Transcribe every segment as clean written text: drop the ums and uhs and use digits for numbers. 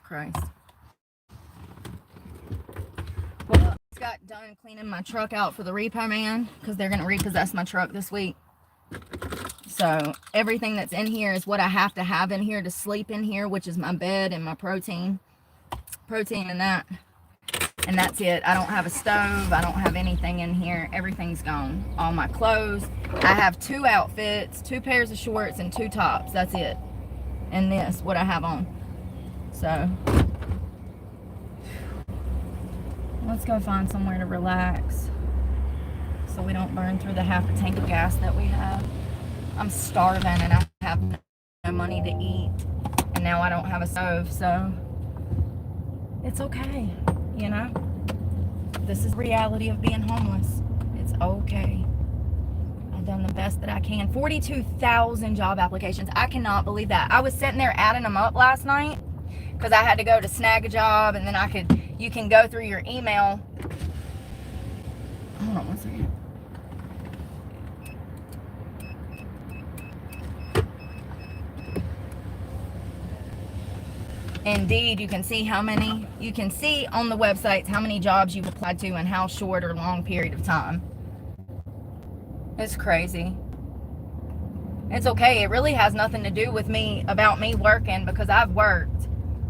Christ. Well, I just got done cleaning my truck out for the repo man because they're going to repossess my truck this week. So everything that's in here is what I have to have in here to sleep in here, which is my bed and my protein and that. And that's it. I don't have a stove. I don't have anything in here. Everything's gone. All my clothes. I have 2 outfits, 2 pairs of shorts, and 2 tops. That's it. And this, what I have on. So let's go find somewhere to relax so we don't burn through the half a tank of gas that we have. I'm starving and I have no money to eat. And now I don't have a stove, so it's okay, you know? This is the reality of being homeless. It's okay. I've done the best that I can. 42,000 job applications. I cannot believe that. I was sitting there adding them up last night because I had to go to snag a job, and then you can go through your email. Hold on one second. Indeed, you can see on the websites how many jobs you've applied to and how short or long period of time. It's crazy. It's okay. It really has nothing to do with about me working, because I've worked.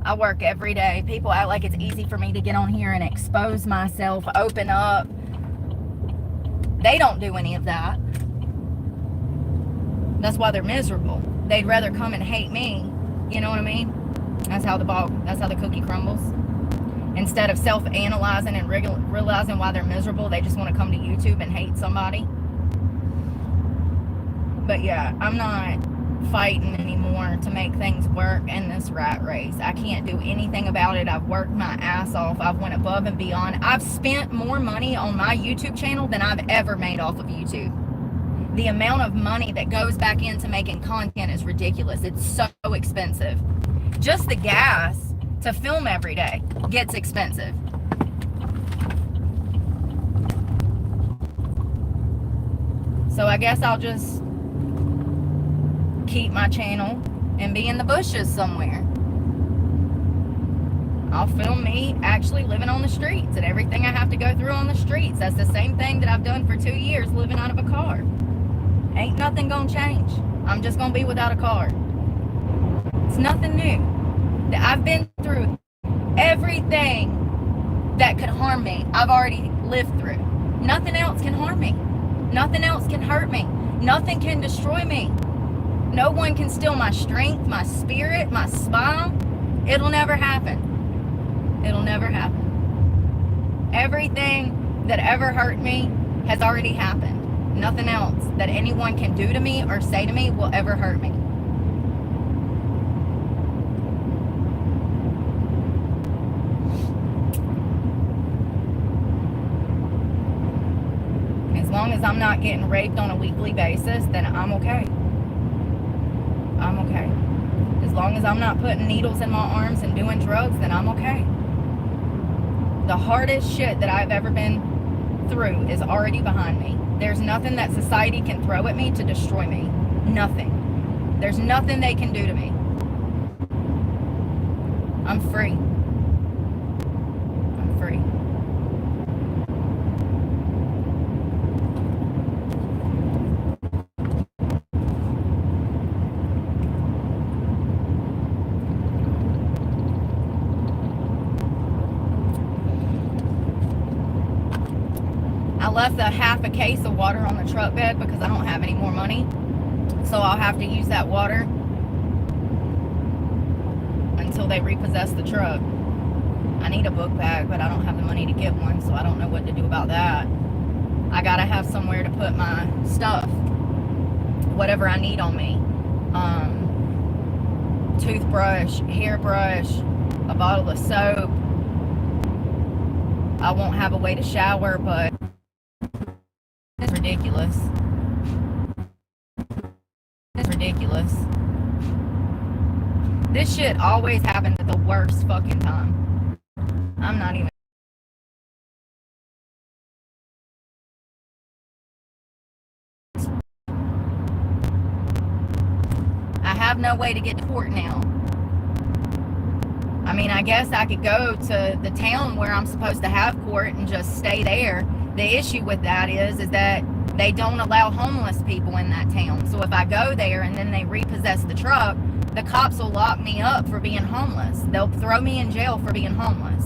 I work every day. People act like it's easy for me to get on here and expose myself, open up. They don't do any of that. That's why they're miserable. They'd rather come and hate me. You know what I mean? That's how the cookie crumbles. Instead of self-analyzing and realizing why they're miserable, they just want to come to YouTube and hate somebody. But yeah, I'm not fighting anymore to make things work in this rat race. I can't do anything about it. I've worked my ass off. I've went above and beyond. I've spent more money on my YouTube channel than I've ever made off of YouTube. The amount of money that goes back into making content is ridiculous. It's so expensive. Just the gas to film every day gets expensive. So I guess I'll just keep my channel and be in the bushes somewhere. I'll film me actually living on the streets and everything I have to go through on the streets. That's the same thing that I've done for 2 years living out of a car. Ain't nothing gonna change. I'm just gonna be without a car. It's nothing new. I've been through everything that could harm me. I've already lived through. Nothing else can harm me. Nothing else can hurt me. Nothing can destroy me. No one can steal my strength, my spirit, my smile. It'll never happen. It'll never happen. Everything that ever hurt me has already happened. Nothing else that anyone can do to me or say to me will ever hurt me. As long as I'm not getting raped on a weekly basis, then I'm okay. I'm okay. As long as I'm not putting needles in my arms and doing drugs, then I'm okay. The hardest shit that I've ever been through is already behind me. There's nothing that society can throw at me to destroy me. Nothing. There's nothing they can do to me. I'm free. I'm free. I left half a case of water on the truck bed because I don't have any more money. So I'll have to use that water until they repossess the truck. I need a book bag, but I don't have the money to get one, so I don't know what to do about that. I gotta have somewhere to put my stuff, whatever I need on me. Toothbrush, hairbrush, a bottle of soap. I won't have a way to shower, but it's ridiculous. It's ridiculous. This shit always happens at the worst fucking time. I'm not even. I have no way to get to court now. I mean, I guess I could go to the town where I'm supposed to have court and just stay there. The issue with that is that they don't allow homeless people in that town. So if I go there and then they repossess the truck, the cops will lock me up for being homeless. They'll throw me in jail for being homeless.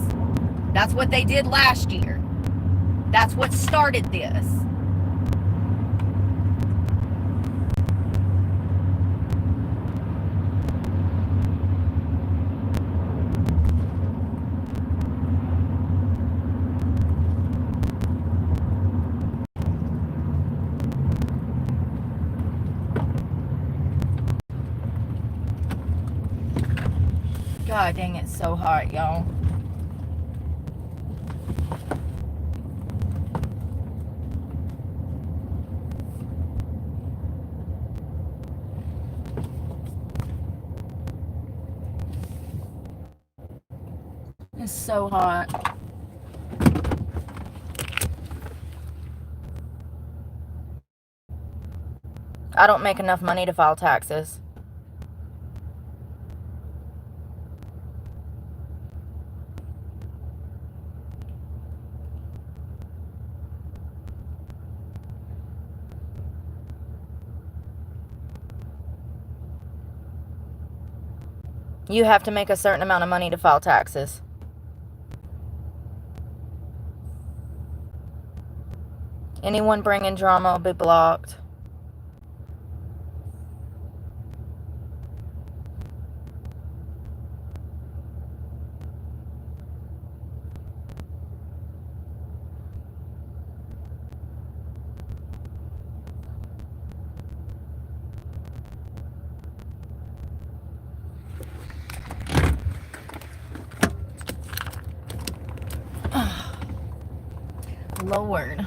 That's what they did last year. That's what started this. God dang, it's so hot, y'all. It's so hot. I don't make enough money to file taxes. You have to make a certain amount of money to file taxes. Anyone bringing drama will be blocked. Lord.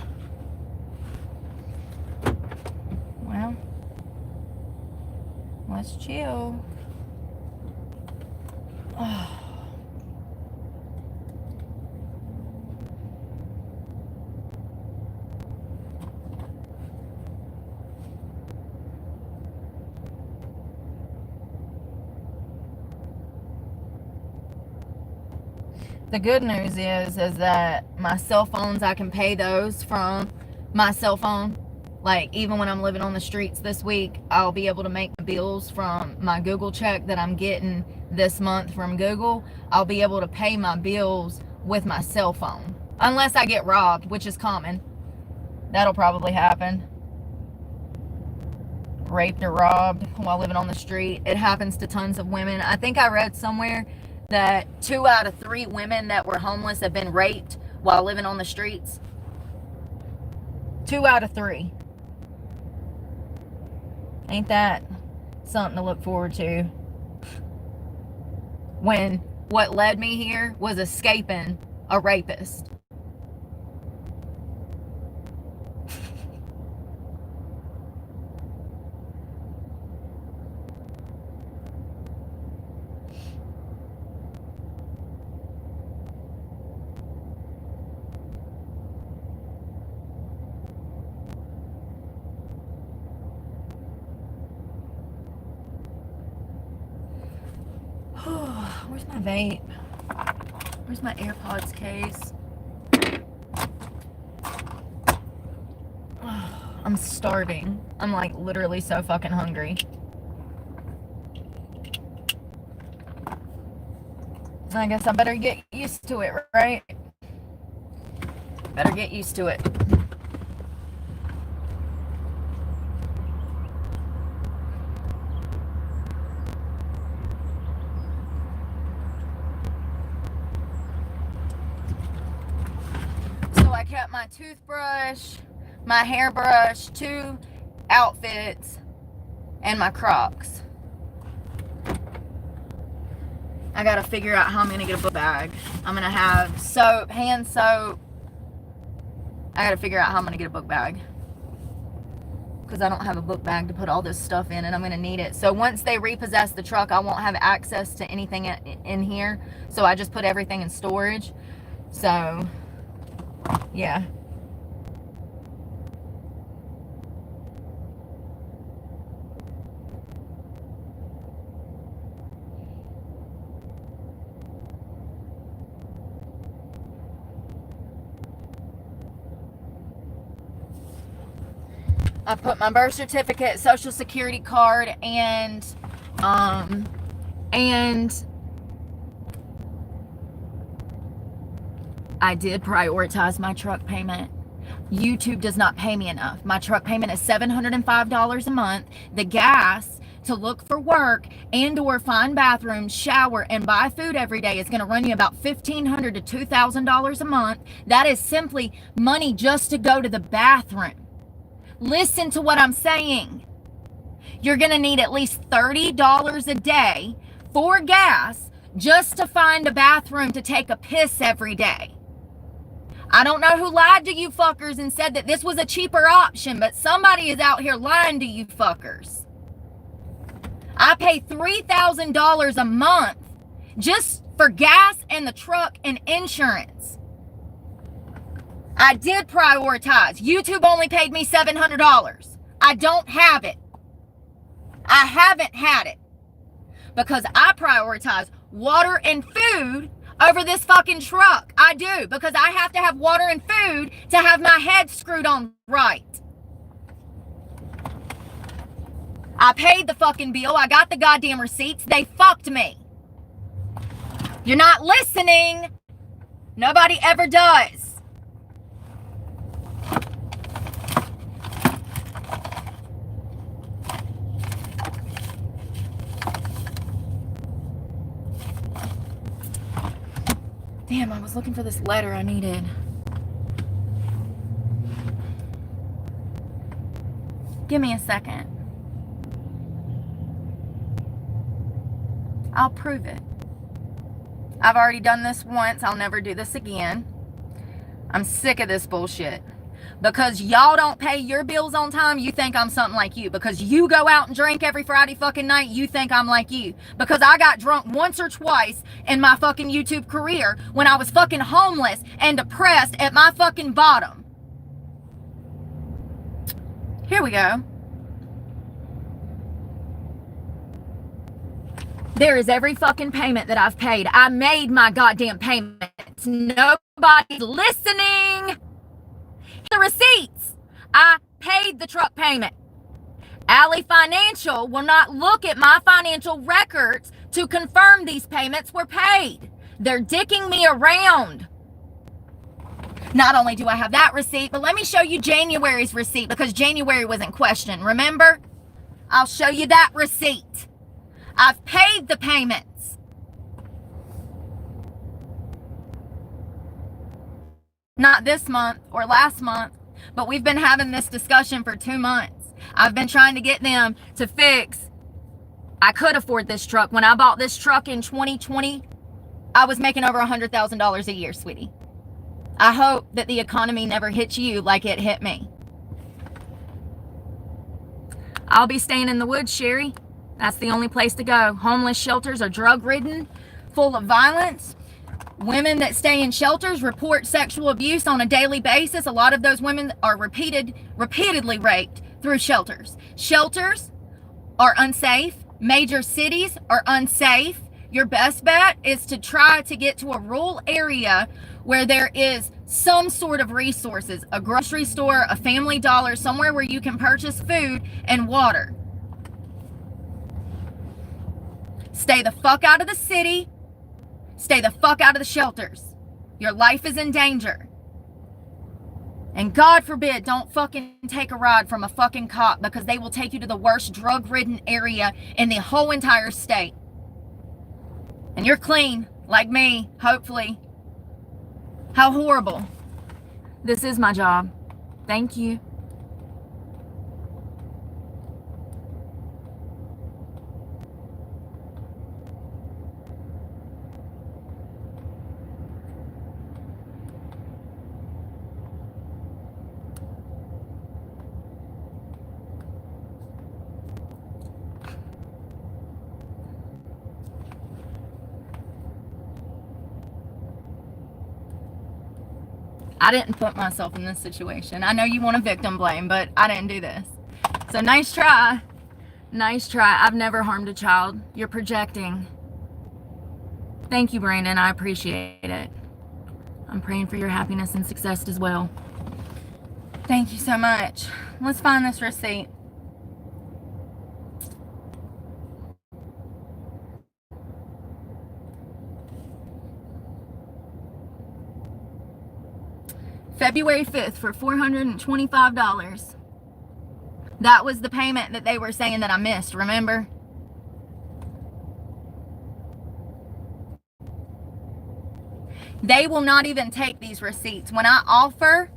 Well, let's chill. The good news is that my cell phones, I can pay those from my cell phone. Like, even when I'm living on the streets this week, I'll be able to make the bills from my Google check that I'm getting this month from Google. I'll be able to pay my bills with my cell phone. Unless I get robbed, which is common. That'll probably happen. Raped or robbed while living on the street. It happens to tons of women. I think I read somewhere that 2 out of 3 women that were homeless have been raped while living on the streets. 2 out of 3. Ain't that something to look forward to? When what led me here was escaping a rapist. Where's my vape? Where's my AirPods case? I'm starving. I'm like literally so fucking hungry. I guess I better get used to it, right? Better get used to it. So I kept my toothbrush, my hairbrush, 2 outfits, and my Crocs. I gotta figure out how I'm gonna get a book bag. I'm gonna have soap, hand soap. I gotta figure out how I'm gonna get a book bag, because I don't have a book bag to put all this stuff in, and I'm gonna need it. So once they repossess the truck, I won't have access to anything in here. So I just put everything in storage. So yeah. I put my birth certificate, social security card, and I did prioritize my truck payment. YouTube does not pay me enough. My truck payment is $705 a month. The gas to look for work and or find bathrooms, shower, and buy food every day is going to run you about $1,500 to $2,000 a month. That is simply money just to go to the bathroom. Listen to what I'm saying. You're going to need at least $30 a day for gas just to find a bathroom to take a piss every day. I don't know who lied to you fuckers and said that this was a cheaper option, but somebody is out here lying to you fuckers. I pay $3,000 a month just for gas and the truck and insurance. I did prioritize. YouTube only paid me $700. I don't have it. I haven't had it because I prioritize water and food over this fucking truck. I do, because I have to have water and food to have my head screwed on right. I paid the fucking bill. I got the goddamn receipts. They fucked me. You're not listening. Nobody ever does. Damn, I was looking for this letter I needed. Give me a second. I'll prove it. I've already done this once. I'll never do this again. I'm sick of this bullshit. Because y'all don't pay your bills on time, you think I'm something like you. Because you go out and drink every Friday fucking night, you think I'm like you. Because I got drunk once or twice in my fucking YouTube career when I was fucking homeless and depressed at my fucking bottom. Here we go. There is every fucking payment that I've paid. I made my goddamn payments. Nobody's listening. The receipts. I paid the truck payment. Alley Financial will not look at my financial records to confirm these payments were paid. They're dicking me around. Not only do I have that receipt, but let me show you January's receipt because January was in question. Remember? I'll show you that receipt. I've paid the payments. Not this month or last month, but we've been having this discussion for 2 months. I've been trying to get them to fix. I could afford this truck. When I bought this truck in 2020, I was making over $100,000 a year, sweetie. I hope that the economy never hits you like it hit me. I'll be staying in the woods, Sherry. That's the only place to go. Homeless shelters are drug-ridden, full of violence. Women that stay in shelters report sexual abuse on a daily basis. A lot of those women are repeatedly raped through shelters. Shelters are unsafe. Major cities are unsafe. Your best bet is to try to get to a rural area where there is some sort of resources, a grocery store, a Family Dollar, somewhere where you can purchase food and water. Stay the fuck out of the city. Stay the fuck out of the shelters. Your life is in danger. And God forbid, don't fucking take a ride from a fucking cop because they will take you to the worst drug-ridden area in the whole entire state. And you're clean, like me, hopefully. How horrible. This is my job. Thank you. I didn't put myself in this situation. I know you want to victim blame, but I didn't do this. So nice try. Nice try. I've never harmed a child. You're projecting. Thank you, Brandon. I appreciate it. I'm praying for your happiness and success as well. Thank you so much. Let's find this receipt. February 5th for $425. That was the payment that they were saying that I missed, remember? They will not even take these receipts. When I offer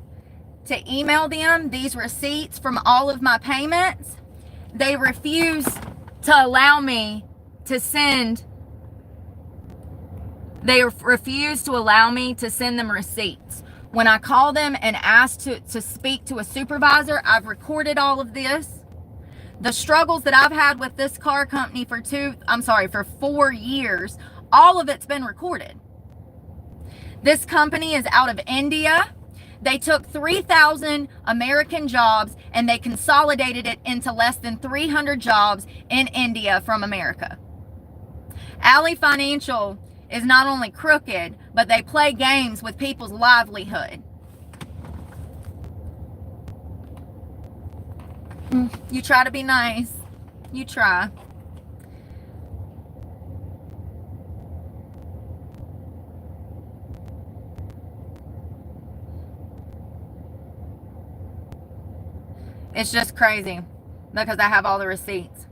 to email them these receipts from all of my payments, they refuse to allow me to send them receipts. When I call them and ask to speak to a supervisor, I've recorded all of this. The struggles that I've had with this car company for 4 years, all of it's been recorded. This company is out of India. They took 3,000 American jobs and they consolidated it into less than 300 jobs in India from America. Alley Financial is not only crooked, but they play games with people's livelihood. You try to be nice. You try. It's just crazy because I have all the receipts.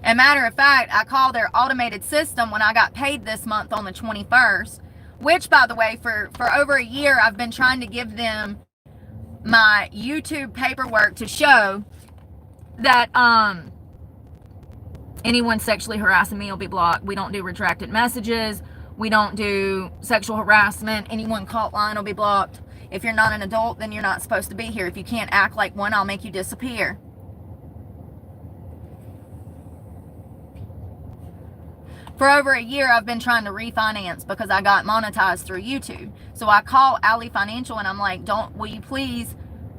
And matter of fact, I called their automated system when I got paid this month on the 21st, which, by the way, for over a year, I've been trying to give them my YouTube paperwork to show that anyone sexually harassing me will be blocked. We don't do retracted messages. We don't do sexual harassment. Anyone caught lying will be blocked. If you're not an adult, then you're not supposed to be here. If you can't act like one, I'll make you disappear. For over a year, I've been trying to refinance because I got monetized through YouTube. So I call Alley Financial and I'm like, will you please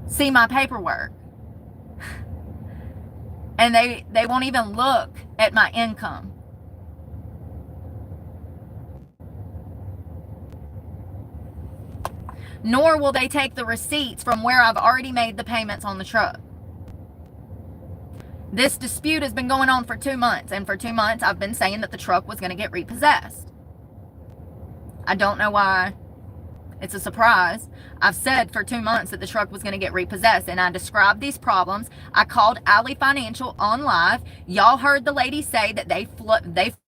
see my paperwork? And they won't even look at my income. Nor will they take the receipts from where I've already made the payments on the truck. This dispute has been going on for 2 months, and for 2 months I've been saying that the truck was going to get repossessed. I don't know why it's a surprise. I've said for 2 months that the truck was going to get repossessed, and I described these problems. I called Alley Financial on live. Y'all heard the lady say that they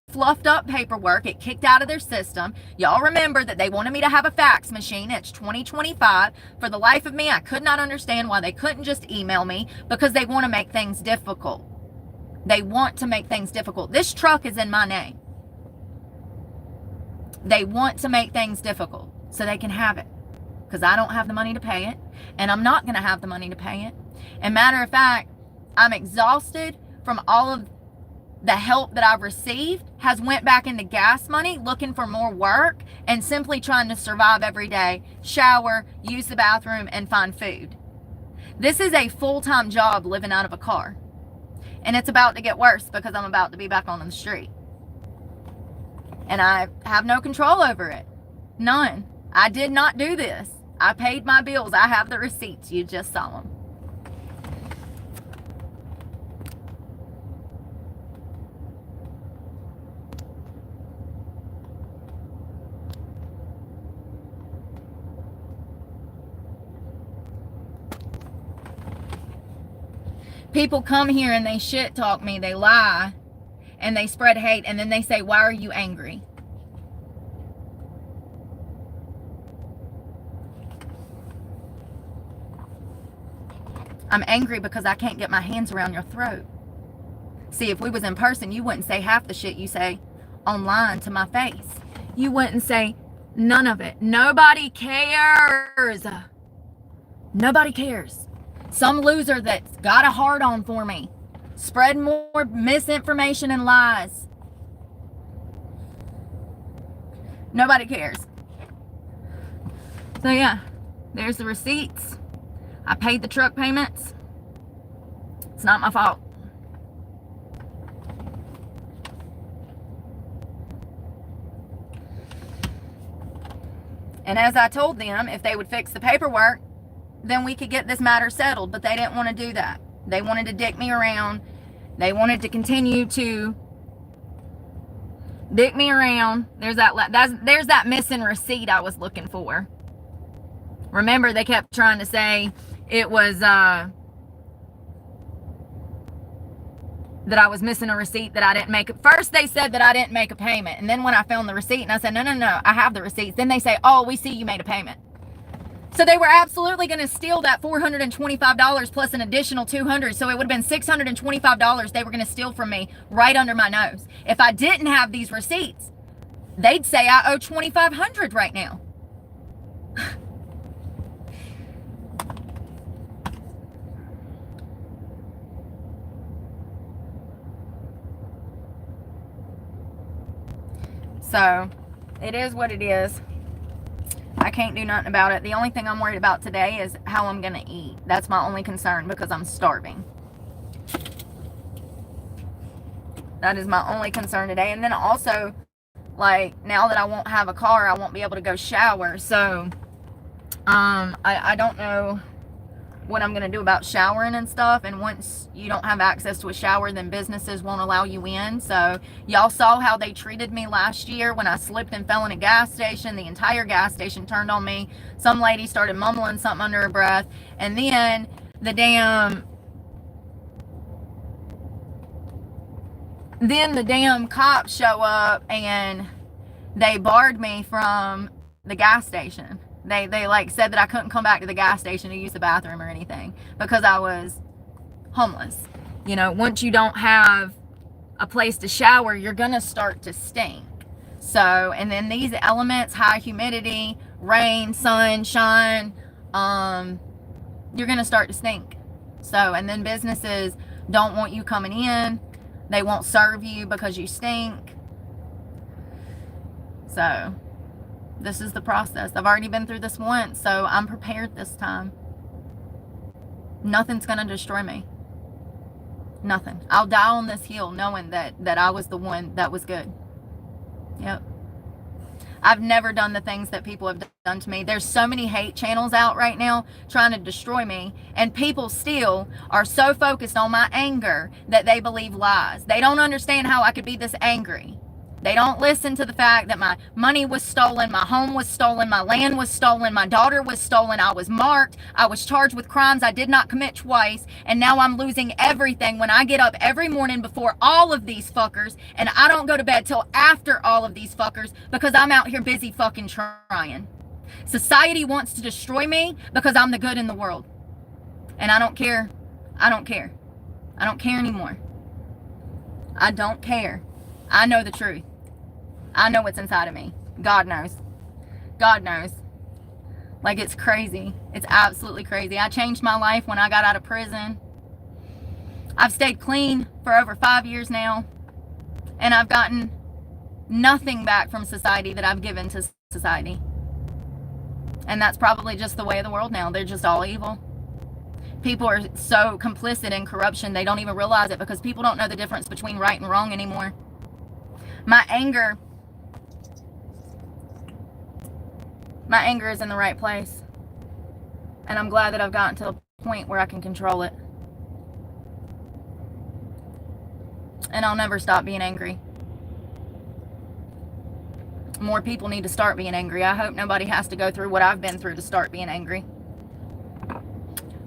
fluffed up paperwork. It kicked out of their system. Y'all remember that they wanted me to have a fax machine. It's 2025. For the life of me, I could not understand why they couldn't just email me, because they want to make things difficult. They want to make things difficult. This truck is in my name. They want to make things difficult so they can have it, because I don't have the money to pay it, and I'm not going to have the money to pay it. And matter of fact, I'm exhausted from all of the help that I've received. Has went back into gas money, looking for more work, and simply trying to survive every day, shower, use the bathroom, and find food. This is a full-time job living out of a car. And it's about to get worse because I'm about to be back on the street. And I have no control over it. None. I did not do this. I paid my bills. I have the receipts. You just saw them. People come here and they shit talk me, they lie, and they spread hate, and then they say, why are you angry? I'm angry because I can't get my hands around your throat. See, if we was in person, you wouldn't say half the shit you say online to my face. You wouldn't say none of it. Nobody cares. Nobody cares. Some loser that's got a hard on for me, spread more misinformation and lies. Nobody cares. So yeah, there's the receipts. I paid the truck payments. It's not my fault. And as I told them, if they would fix the paperwork, then we could get this matter settled. But they didn't want to do that. They wanted to dick me around. They wanted to continue to dick me around. There's that missing receipt I was looking for. Remember, they kept trying to say it was that I was missing a receipt, that I didn't make it. First they said that I didn't make a payment, and then when I found the receipt and I said no, I have the receipts, then they say, oh, we see you made a payment. So they were absolutely going to steal that $425 plus an additional $200. So it would have been $625 they were going to steal from me right under my nose. If I didn't have these receipts, they'd say I owe $2,500 right now. So it is what it is. I can't do nothing about it. The only thing I'm worried about today is how I'm going to eat. That's my only concern, because I'm starving. That is my only concern today. And then also, like, now that I won't have a car, I won't be able to go shower. So, I don't know what I'm going to do about showering and stuff. And once you don't have access to a shower, then businesses won't allow you in. So y'all saw how they treated me last year when I slipped and fell in a gas station. The entire gas station turned on me. Some lady started mumbling something under her breath, and then the damn cops show up and they barred me from the gas station. They like said that I couldn't come back to the gas station to use the bathroom or anything because I was homeless. You know, once you don't have a place to shower, you're gonna start to stink. So, and then these elements, high humidity, rain, sunshine, you're gonna start to stink. So, and then businesses don't want you coming in. They won't serve you because you stink. So this is the process. I've already been through this once, so I'm prepared this time. Nothing's going to destroy me. Nothing. I'll die on this hill knowing that I was the one that was good. Yep. I've never done the things that people have done to me. There's so many hate channels out right now trying to destroy me, and people still are so focused on my anger that they believe lies. They don't understand how I could be this angry. They don't listen to the fact that my money was stolen, my home was stolen, my land was stolen, my daughter was stolen, I was marked, I was charged with crimes I did not commit twice, and now I'm losing everything when I get up every morning before all of these fuckers, and I don't go to bed till after all of these fuckers because I'm out here busy fucking trying. Society wants to destroy me because I'm the good in the world. And I don't care. I don't care. I don't care anymore. I don't care. I know the truth. I know what's inside of me. God knows. God knows. Like, it's crazy. It's absolutely crazy. I changed my life when I got out of prison. I've stayed clean for over 5 years now. And I've gotten nothing back from society that I've given to society. And that's probably just the way of the world now. They're just all evil. People are so complicit in corruption, they don't even realize it because people don't know the difference between right and wrong anymore. My anger is in the right place. And I'm glad that I've gotten to a point where I can control it. And I'll never stop being angry. More people need to start being angry. I hope nobody has to go through what I've been through to start being angry.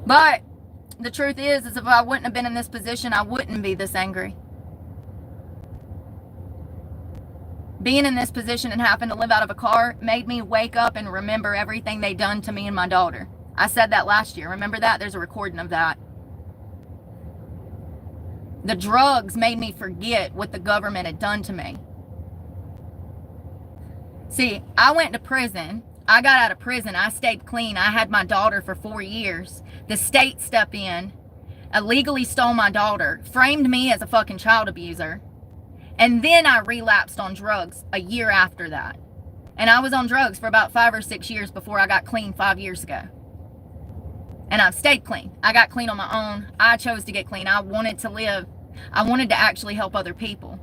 But the truth is if I wouldn't have been in this position, I wouldn't be this angry. Being in this position and having to live out of a car made me wake up and remember everything they done to me and my daughter. I said that last year. Remember that? There's a recording of that. The drugs made me forget what the government had done to me. See, I went to prison. I got out of prison. I stayed clean. I had my daughter for 4 years. The state stepped in, illegally stole my daughter, framed me as a fucking child abuser. And then I relapsed on drugs a year after that. And I was on drugs for about 5 or 6 years before I got clean 5 years ago. And I've stayed clean. I got clean on my own. I chose to get clean. I wanted to live. I wanted to actually help other people.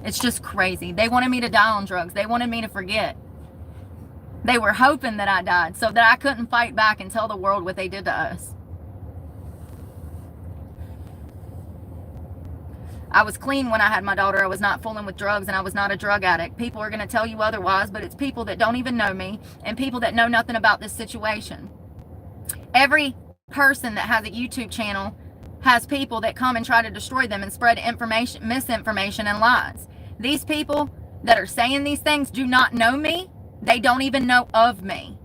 It's just crazy. They wanted me to die on drugs. They wanted me to forget. They were hoping that I died so that I couldn't fight back and tell the world what they did to us. I was clean when I had my daughter. I was not fooling with drugs, and I was not a drug addict. People are going to tell you otherwise, but it's people that don't even know me and people that know nothing about this situation. Every person that has a YouTube channel has people that come and try to destroy them and spread information, misinformation, and lies. These people that are saying these things do not know me. They don't even know of me.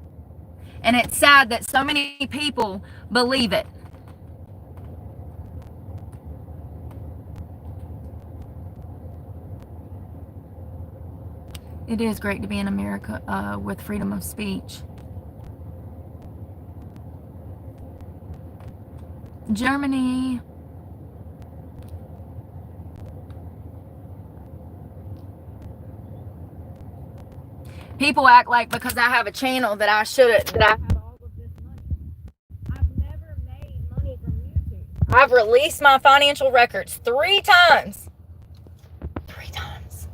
And it's sad that so many people believe it. It is great to be in America with freedom of speech. Germany. People act like because I have a channel that I have all of this money. I've never made money from YouTube. I've released my financial records 3 times. 3 times.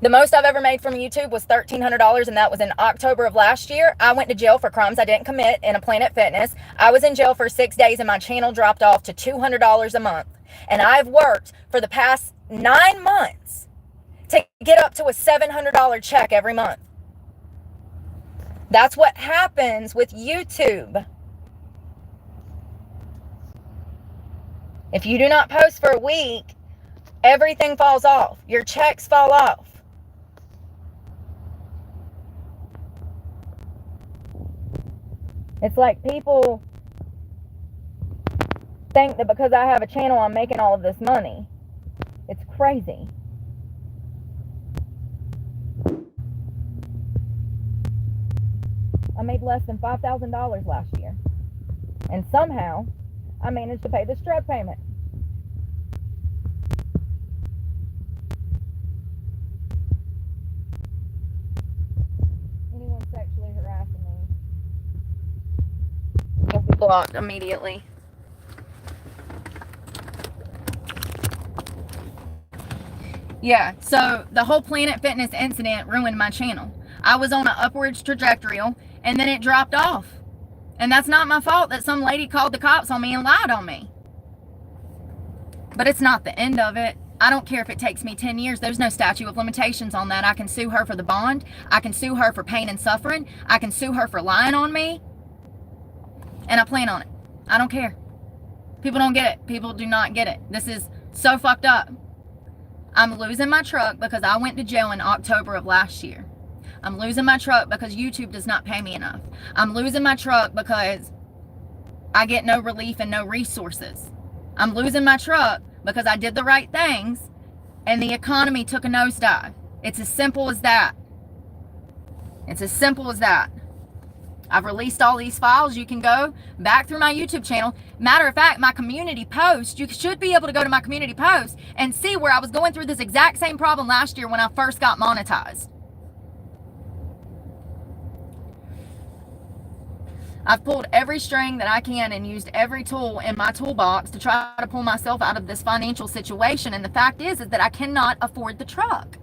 The most I've ever made from YouTube was $1,300, and that was in October of last year. I went to jail for crimes I didn't commit in a Planet Fitness. I was in jail for 6 days, and my channel dropped off to $200 a month. And I've worked for the past 9 months to get up to a $700 check every month. That's what happens with YouTube. If you do not post for a week, everything falls off. Your checks fall off. It's like people think that because I have a channel, I'm making all of this money. It's crazy. I made less than $5,000 last year. And somehow, I managed to pay this drug payment. Anyone sexually harassing me will be blocked immediately. Yeah, so the whole Planet Fitness incident ruined my channel. I was on an upwards trajectory, and then it dropped off. And that's not my fault that some lady called the cops on me and lied on me. But it's not the end of it. I don't care if it takes me 10 years. There's no statute of limitations on that. I can sue her for the bond. I can sue her for pain and suffering. I can sue her for lying on me. And I plan on it. I don't care. People don't get it. People do not get it. This is so fucked up. I'm losing my truck because I went to jail in October of last year. I'm losing my truck because YouTube does not pay me enough. I'm losing my truck because I get no relief and no resources. I'm losing my truck because I did the right things and the economy took a nosedive. It's as simple as that. It's as simple as that. I've released all these files. You can go back through my YouTube channel. Matter of fact, my community post, you should be able to go to my community post and see where I was going through this exact same problem last year when I first got monetized. I've pulled every string that I can and used every tool in my toolbox to try to pull myself out of this financial situation. And the fact is that I cannot afford the truck.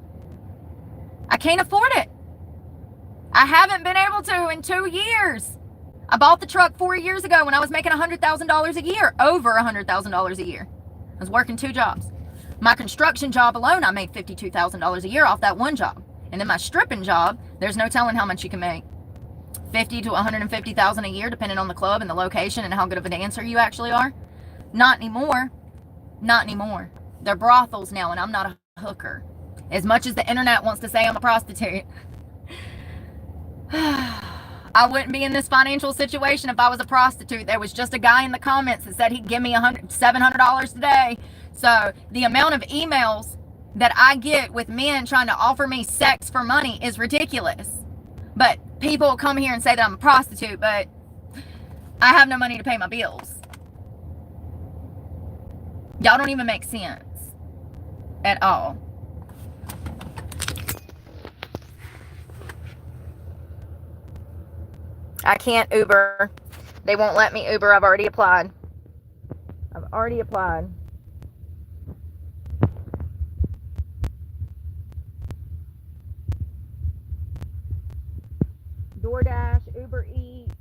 I can't afford it. I haven't been able to in 2 years. I bought the truck 4 years ago when I was making $100,000 a year, over $100,000 a year. I was working 2 jobs. My construction job alone, I made $52,000 a year off that one job. And then my stripping job, there's no telling how much you can make. $50,000 to $150,000 a year, depending on the club and the location and how good of a dancer you actually are. Not anymore. Not anymore. They're brothels now, and I'm not a hooker. As much as the internet wants to say I'm a prostitute, I wouldn't be in this financial situation if I was a prostitute. There was just a guy in the comments that said he'd give me $700 today. So the amount of emails that I get with men trying to offer me sex for money is ridiculous. But people come here and say that I'm a prostitute, but I have no money to pay my bills. Y'all don't even make sense at all. I can't Uber. They won't let me Uber. I've already applied. DoorDash, Uber Eats,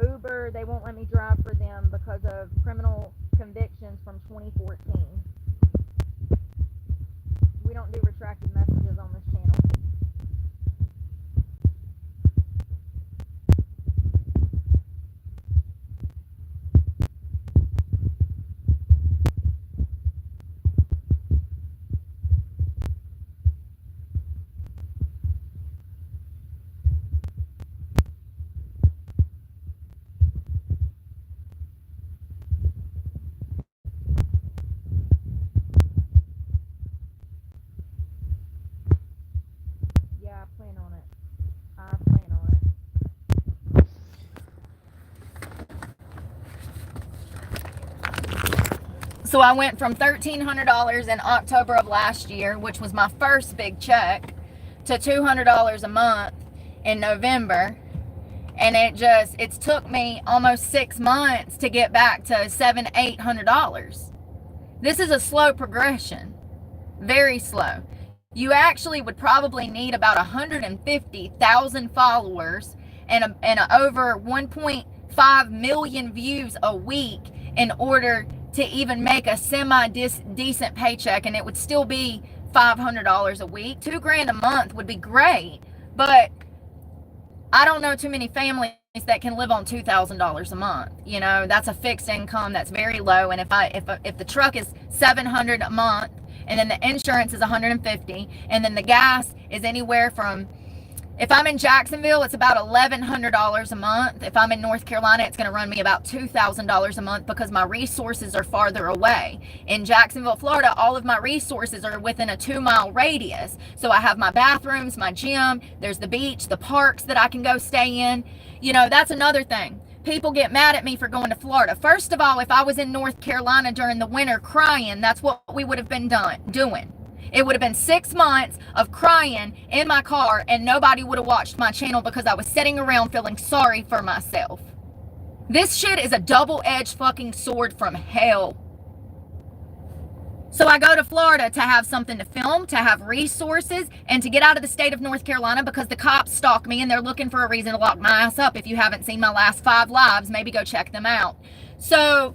Uber, they won't let me drive for them because of criminal convictions from 2014. We don't do retracted messages on this channel. Yeah, I plan on it. So I went from $1,300 in October of last year, which was my first big check, to $200 a month in November. And it took me almost 6 months to get back to $700-800. This is a slow progression, very slow. You actually would probably need about 150,000 followers and over 1.5 million views a week in order to even make a decent paycheck, and it would still be $500 a week. $2,000 a month would be great, but I don't know too many families that can live on $2,000 a month. You know, that's a fixed income that's very low. And if the truck is $700 a month, and then the insurance is $150, and then the gas is anywhere from, if I'm in Jacksonville, it's about $1,100 a month. If I'm in North Carolina, it's going to run me about $2,000 a month because my resources are farther away. In Jacksonville, Florida, all of my resources are within a 2-mile radius. So I have my bathrooms, my gym, there's the beach, the parks that I can go stay in. You know, that's another thing. People get mad at me for going to Florida. First of all, if I was in North Carolina during the winter crying, that's what we would have been doing. It would have been 6 months of crying in my car, and nobody would have watched my channel because I was sitting around feeling sorry for myself. This shit is a double-edged fucking sword from hell. So I go to Florida to have something to film, to have resources, and to get out of the state of North Carolina because the cops stalk me and they're looking for a reason to lock my ass up. If you haven't seen my last 5 lives, maybe go check them out. So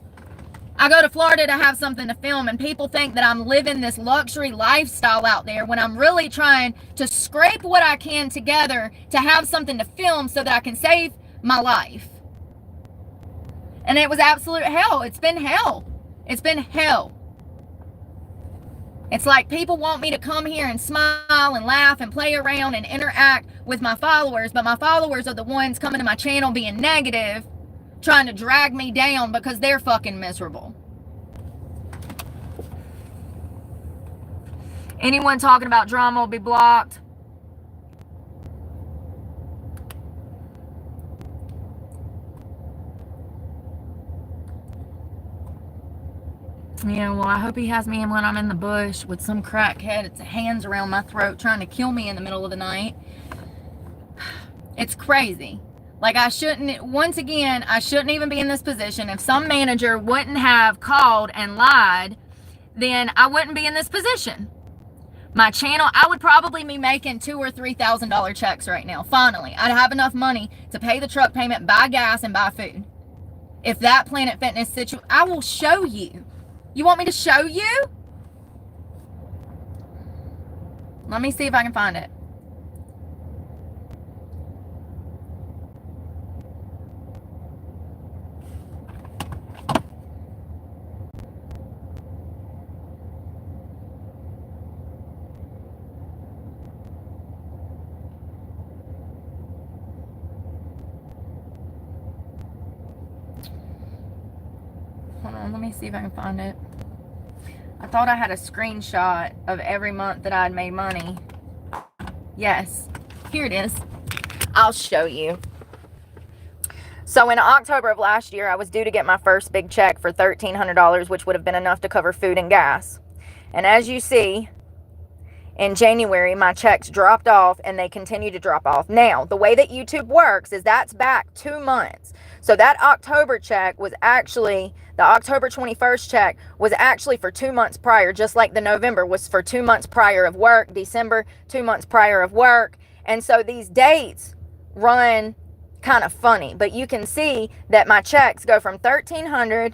I go to Florida to have something to film, and people think that I'm living this luxury lifestyle out there when I'm really trying to scrape what I can together to have something to film so that I can save my life. And it was absolute hell. It's been hell. It's been hell. It's like people want me to come here and smile and laugh and play around and interact with my followers, but my followers are the ones coming to my channel being negative, trying to drag me down because they're fucking miserable. Anyone talking about drama will be blocked. Yeah, well, I hope he has me in when I'm in the bush with some crackhead hands around my throat trying to kill me in the middle of the night. It's crazy. Like, I shouldn't even be in this position. If some manager wouldn't have called and lied, then I wouldn't be in this position. My channel, I would probably be making $2,000 or $3,000 checks right now. Finally, I'd have enough money to pay the truck payment, buy gas, and buy food. If that Planet Fitness situation, I will show you. You want me to show you? Let me see if I can find it. Hold on, let me see if I can find it. I thought I had a screenshot of every month that I'd made money. Yes, here it is. I'll show you. So in October of last year, I was due to get my first big check for $1,300, which would have been enough to cover food and gas. And as you see, in January, my checks dropped off, and they continue to drop off. Now, the way that YouTube works is that's back 2 months. So that October check was actually, the October 21st check was actually for 2 months prior, just like the November was for 2 months prior of work, December, 2 months prior of work. And so these dates run kind of funny. But you can see that my checks go from $1,300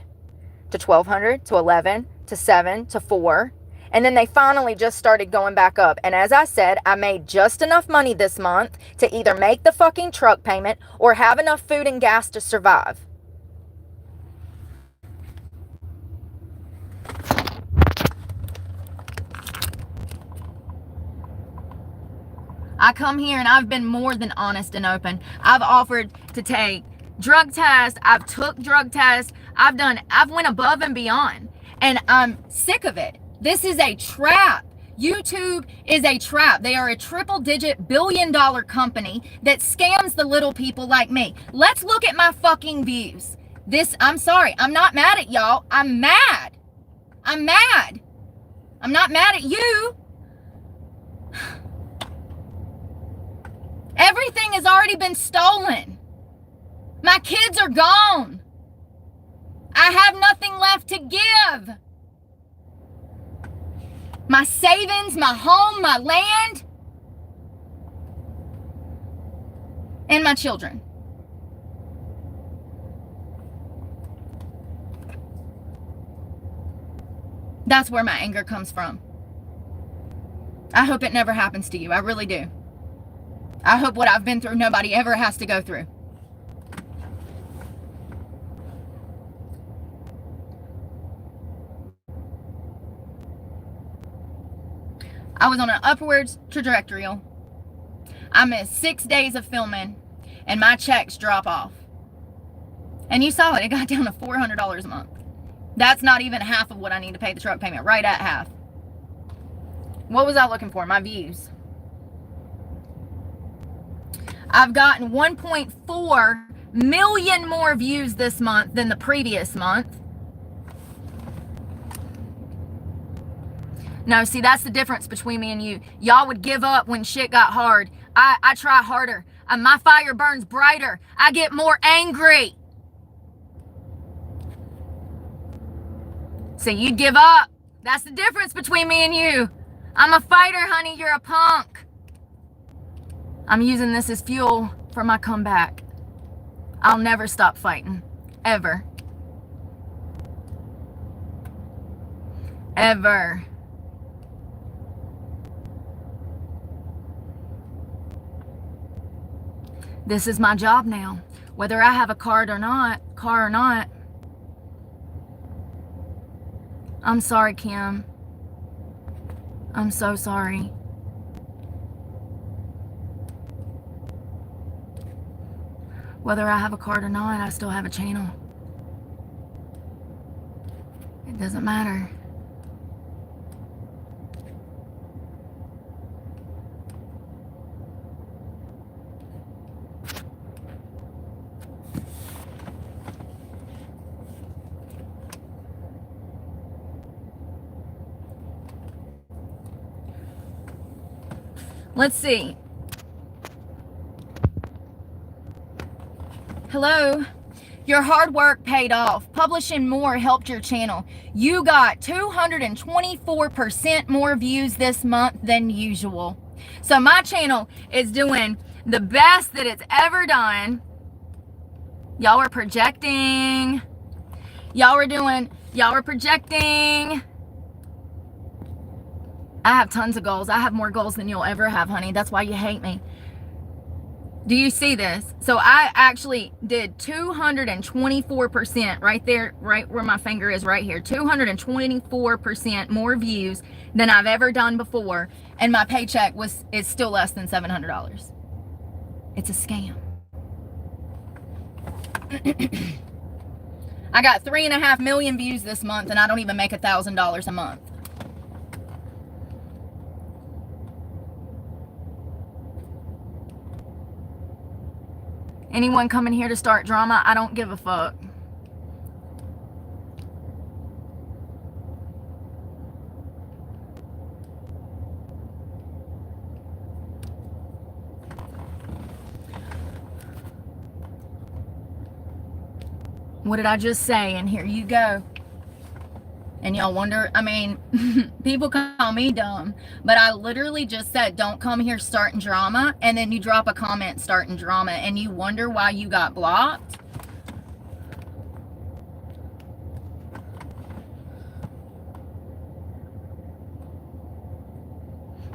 to $1,200 to $11 to $7 to $4. And then they finally just started going back up. And as I said, I made just enough money this month to either make the fucking truck payment or have enough food and gas to survive. I come here and I've been more than honest and open. I've offered to take drug tests. I've took drug tests. I've went above and beyond. And I'm sick of it. This is a trap. YouTube is a trap. They are a triple-digit billion-dollar company that scams the little people like me. Let's look at my fucking views. I'm sorry. I'm not mad at y'all. I'm mad. I'm mad. I'm not mad at you. Everything has already been stolen. My kids are gone. I have nothing left to give. My savings, my home, my land, and my children. That's where my anger comes from. I hope it never happens to you. I really do. I hope what I've been through, nobody ever has to go through. I was on an upwards trajectory. I missed 6 days of filming and my checks drop off. And you saw it. It got down to $400 a month. That's not even half of what I need to pay the truck payment. Right at half. What was I looking for? My views. I've gotten 1.4 million more views this month than the previous month. No, see, that's the difference between me and you. Y'all would give up when shit got hard. I try harder. My fire burns brighter. I get more angry. So you'd give up. That's the difference between me and you. I'm a fighter, honey. You're a punk. I'm using this as fuel for my comeback. I'll never stop fighting. Ever. Ever. This is my job now. Whether I have a car or not. I'm sorry, Kim. I'm so sorry. Whether I have a card or not, I still have a channel. It doesn't matter. Let's see. Hello. Your hard work paid off. Publishing more helped your channel. You got 224% more views this month than usual. So my channel is doing the best that it's ever done. Y'all are projecting. Y'all are projecting. I have tons of goals. I have more goals than you'll ever have, honey. That's why you hate me. Do you see this? So I actually did 224% right there, right where my finger is right here. 224% more views than I've ever done before. And my paycheck is still less than $700. It's a scam. I got 3.5 million views this month and I don't even make $1,000 a month. Anyone coming here to start drama, I don't give a fuck. What did I just say? And here you go. And y'all wonder, I mean, people call me dumb, but I literally just said, don't come here starting drama, and then you drop a comment starting drama, and you wonder why you got blocked.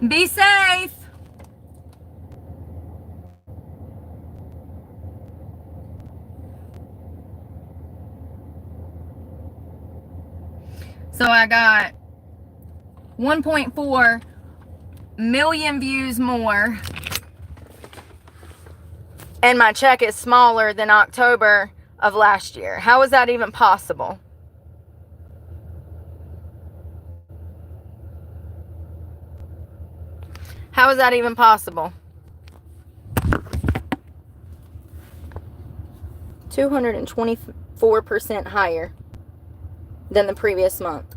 Be safe. So I got 1.4 million views more, and my check is smaller than October of last year. How is that even possible? How is that even possible? 224% higher than the previous month.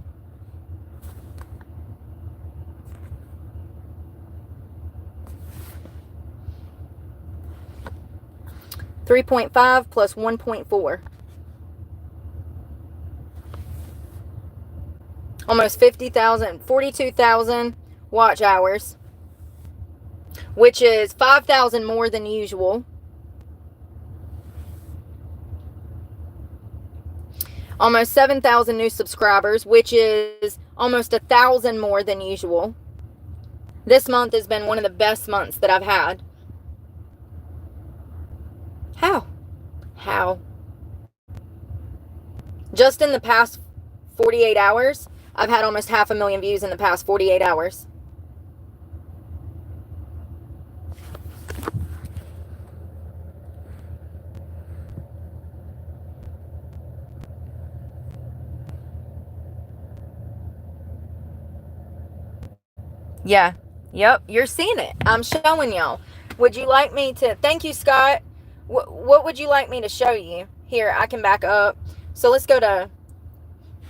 3.5 plus 1.4. Almost 50,000, 42,000 watch hours, which is 5,000 more than usual. Almost 7,000 new subscribers, which is almost 1,000 more than usual. This month has been one of the best months that I've had. How? Just in the past 48 hours, I've had almost 500,000 views in the past 48 hours. Yeah. Yep. You're seeing it. I'm showing y'all. Would you like me to... Thank you, Scott. What would you like me to show you? Here, I can back up. So let's go to...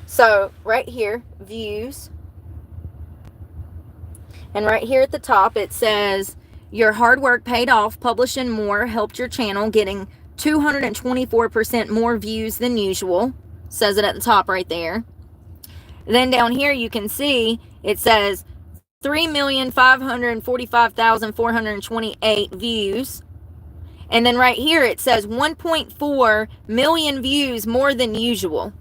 So right here, views. And right here at the top, it says, your hard work paid off. Publishing more helped your channel, getting 224% more views than usual. Says it at the top right there. Then down here, you can see it says 3,545,428 views. And then right here, it says 1.4 million views more than usual.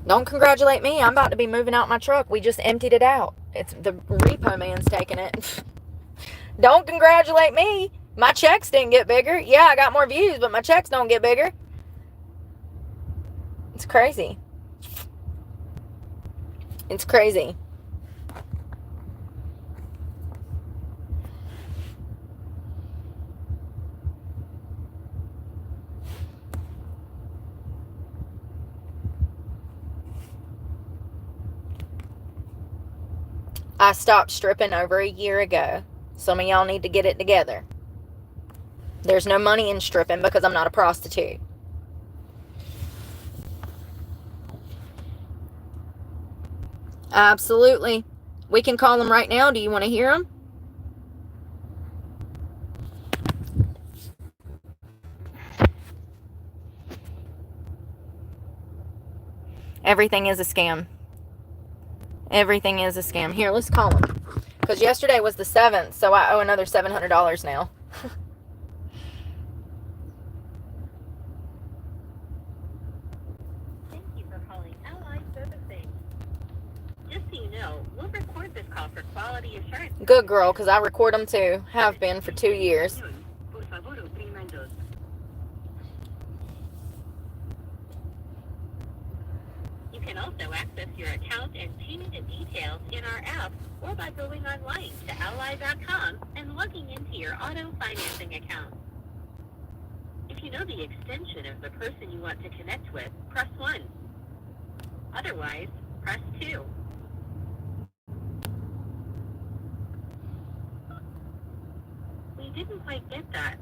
Don't congratulate me. I'm about to be moving out my truck. We just emptied it out. It's the repo man's taking it. Don't congratulate me. My checks didn't get bigger. Yeah, I got more views, but my checks don't get bigger. It's crazy. It's crazy. I stopped stripping over a year ago. Some of y'all need to get it together. There's no money in stripping because I'm not a prostitute. Absolutely. We can call them right now. Do you want to hear them? Everything is a scam. Everything is a scam. Here, let's call them. Because yesterday was the 7th, so I owe another $700 now. Thank you for calling Allied Servicing. Just so you know, we'll record this call for quality assurance. Good girl, because I record them too. Have been for 2 years. You can also access your account and payment details in our app or by going online to ally.com and logging into your auto financing account. If you know the extension of the person you want to connect with, press 1. Otherwise, press 2. We didn't quite get that.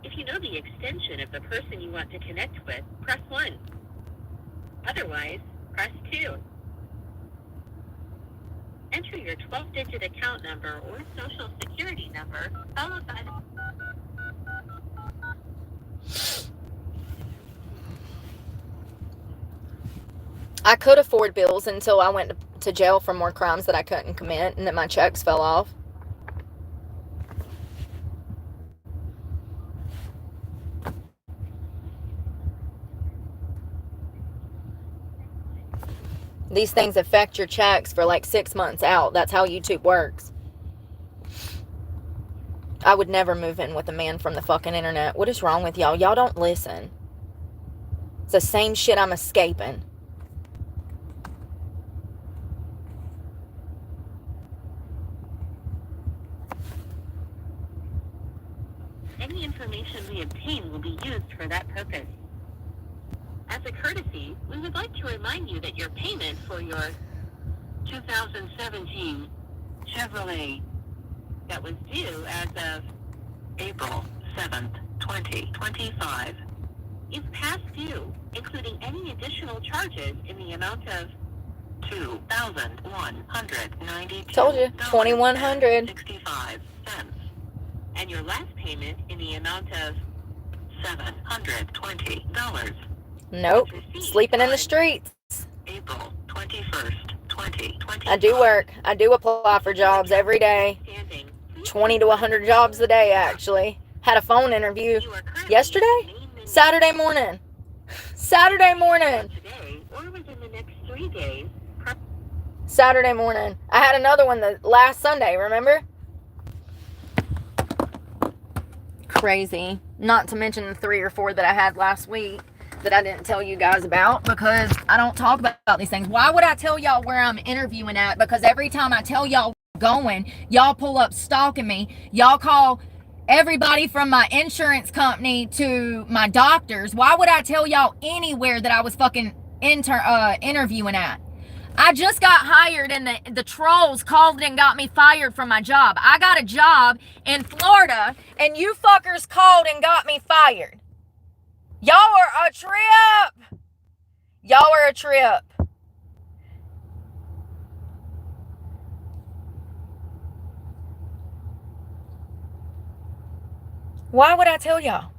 If you know the extension of the person you want to connect with, press 1. Otherwise, press 2. Enter your 12-digit account number or social security number, followed by the... I could afford bills until I went to jail for more crimes that I couldn't commit and that my checks fell off. These things affect your checks for like 6 months out. That's how YouTube works. I would never move in with a man from the fucking internet. What is wrong with y'all? Y'all don't listen. It's the same shit I'm escaping. Any information we obtain will be used for that purpose. As a courtesy, we would like to remind you that your payment for your 2017 Chevrolet that was due as of April 7th, 2025 is past due, including any additional charges in the amount of $2,192. Told you, $2,165. And your last payment in the amount of $720. Nope. Sleeping in the streets. April 21st, 2020. I do work. I do apply for jobs every day. 20 to 100 jobs a day, actually. Had a phone interview yesterday? Saturday morning. Saturday morning. Or within the next 3 days. Saturday morning. I had another one the last Sunday, remember? Crazy. Not to mention the 3 or 4 that I had last week that I didn't tell you guys about because I don't talk about these things. Why would I tell y'all where I'm interviewing at? Because every time I tell y'all going, y'all pull up stalking me. Y'all call everybody from my insurance company to my doctors. Why would I tell y'all anywhere that I was fucking interviewing at? I just got hired and the trolls called and got me fired from my job. I got a job in Florida and you fuckers called and got me fired. Y'all are a trip. Y'all are a trip. Why would I tell y'all?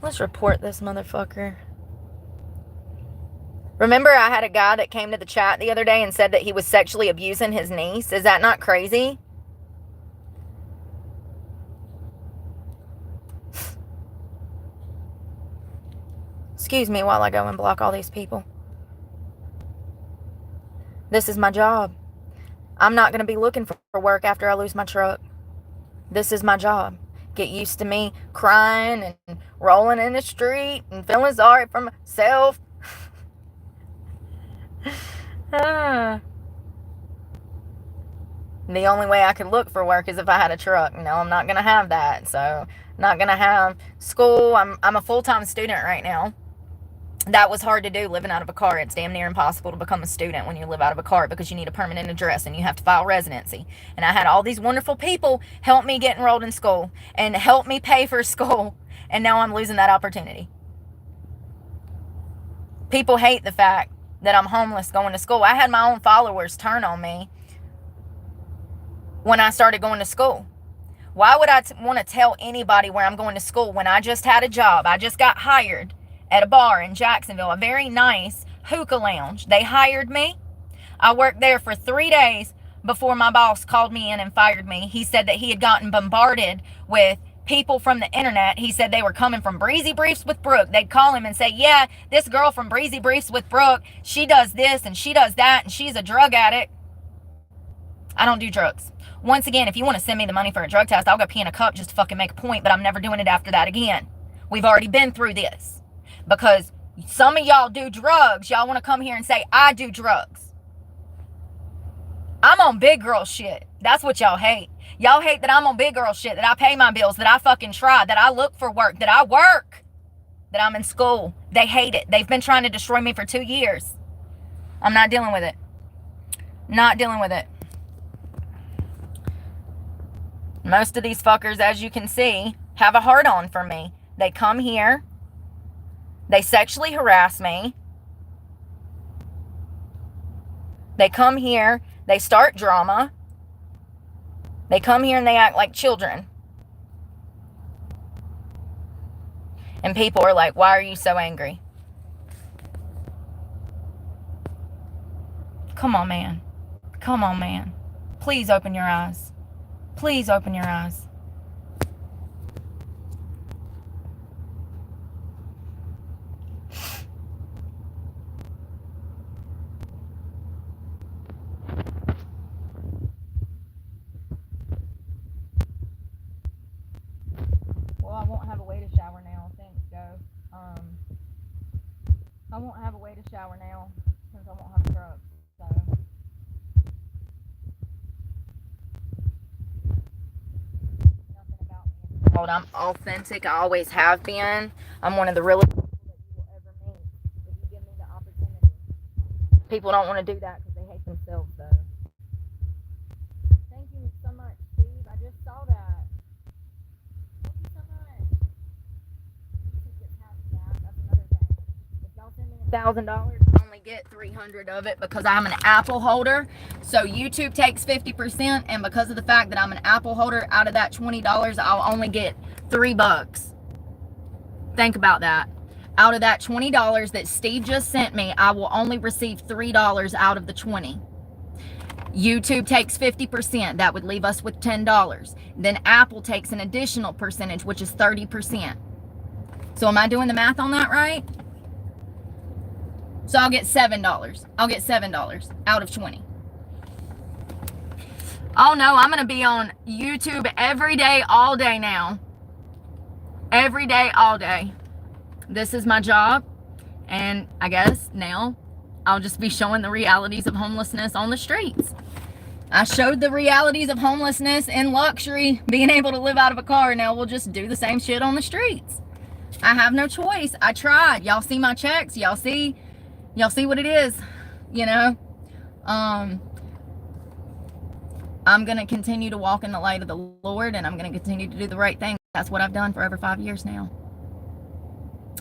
Let's report this motherfucker. Remember I had a guy that came to the chat the other day and said that he was sexually abusing his niece? Is that not crazy? Excuse me while I go and block all these people. This is my job. I'm not going to be looking for work after I lose my truck. This is my job. Get used to me crying and rolling in the street and feeling sorry for myself. The only way I could look for work is if I had a truck. No, I'm not going to have that. So, not going to have school. I'm a full-time student right now. That was hard to do, living out of a car. It's damn near impossible to become a student when you live out of a car because you need a permanent address and you have to file residency. And I had all these wonderful people help me get enrolled in school and help me pay for school. And now I'm losing that opportunity. People hate the fact that I'm homeless going to school. I had my own followers turn on me when I started going to school. Why would I want to tell anybody where I'm going to school when I just had a job? I just got hired at a bar in Jacksonville, a very nice hookah lounge. They hired me. I worked there for 3 days before my boss called me in and fired me. He said that he had gotten bombarded with people from the internet. He said they were coming from Breezy Briefs with Brooke. They'd call him and say, yeah, this girl from Breezy Briefs with Brooke, she does this and she does that and she's a drug addict. I don't do drugs. Once again, if you want to send me the money for a drug test, I'll go pee in a cup just to fucking make a point, but I'm never doing it after that again. We've already been through this. Because some of y'all do drugs. Y'all want to come here and say, I do drugs. I'm on big girl shit. That's what y'all hate. Y'all hate that I'm on big girl shit, that I pay my bills, that I fucking try, that I look for work, that I work, that I'm in school. They hate it. They've been trying to destroy me for 2 years. I'm not dealing with it. Not dealing with it. Most of these fuckers, as you can see, have a hard on for me. They come here. They sexually harass me. They come here. They start drama. They come here and they act like children. And people are like, why are you so angry? Come on, man. Come on, man. Please open your eyes. Please open your eyes. Well, I won't have a way to shower now. Thanks, Joe. I won't have a way to shower now since I won't have a truck. So. Nothing about me. I'm authentic. I always have been. I'm one of the realest people that you will ever meet if you give me the opportunity. People don't want to do that because they hate themselves, though. Thank you so much, Steve. I just saw that. Thank you so much. You should get past that. That's another thing. If y'all send me $1,000, I only get 300 of it because I'm an Apple holder. So YouTube takes 50%, and because of the fact that I'm an Apple holder, out of that $20, I'll only get $3. Think about that. Out of that $20 that Steve just sent me, I will only receive $3 out of the 20. YouTube takes 50%. That would leave us with $10. Then Apple takes an additional percentage, which is 30%. So am I doing the math on that right? So I'll get $7. I'll get $7 out of 20. Oh no, I'm going to be on YouTube every day, all day now. Every day, all day. This is my job. And I guess now I'll just be showing the realities of homelessness on the streets. I showed the realities of homelessness in luxury, being able to live out of a car. Now we'll just do the same shit on the streets. I have no choice. I tried. Y'all see my checks. Y'all see what it is, you know. I'm going to continue to walk in the light of the Lord, and I'm going to continue to do the right thing. That's what I've done for over 5 years now.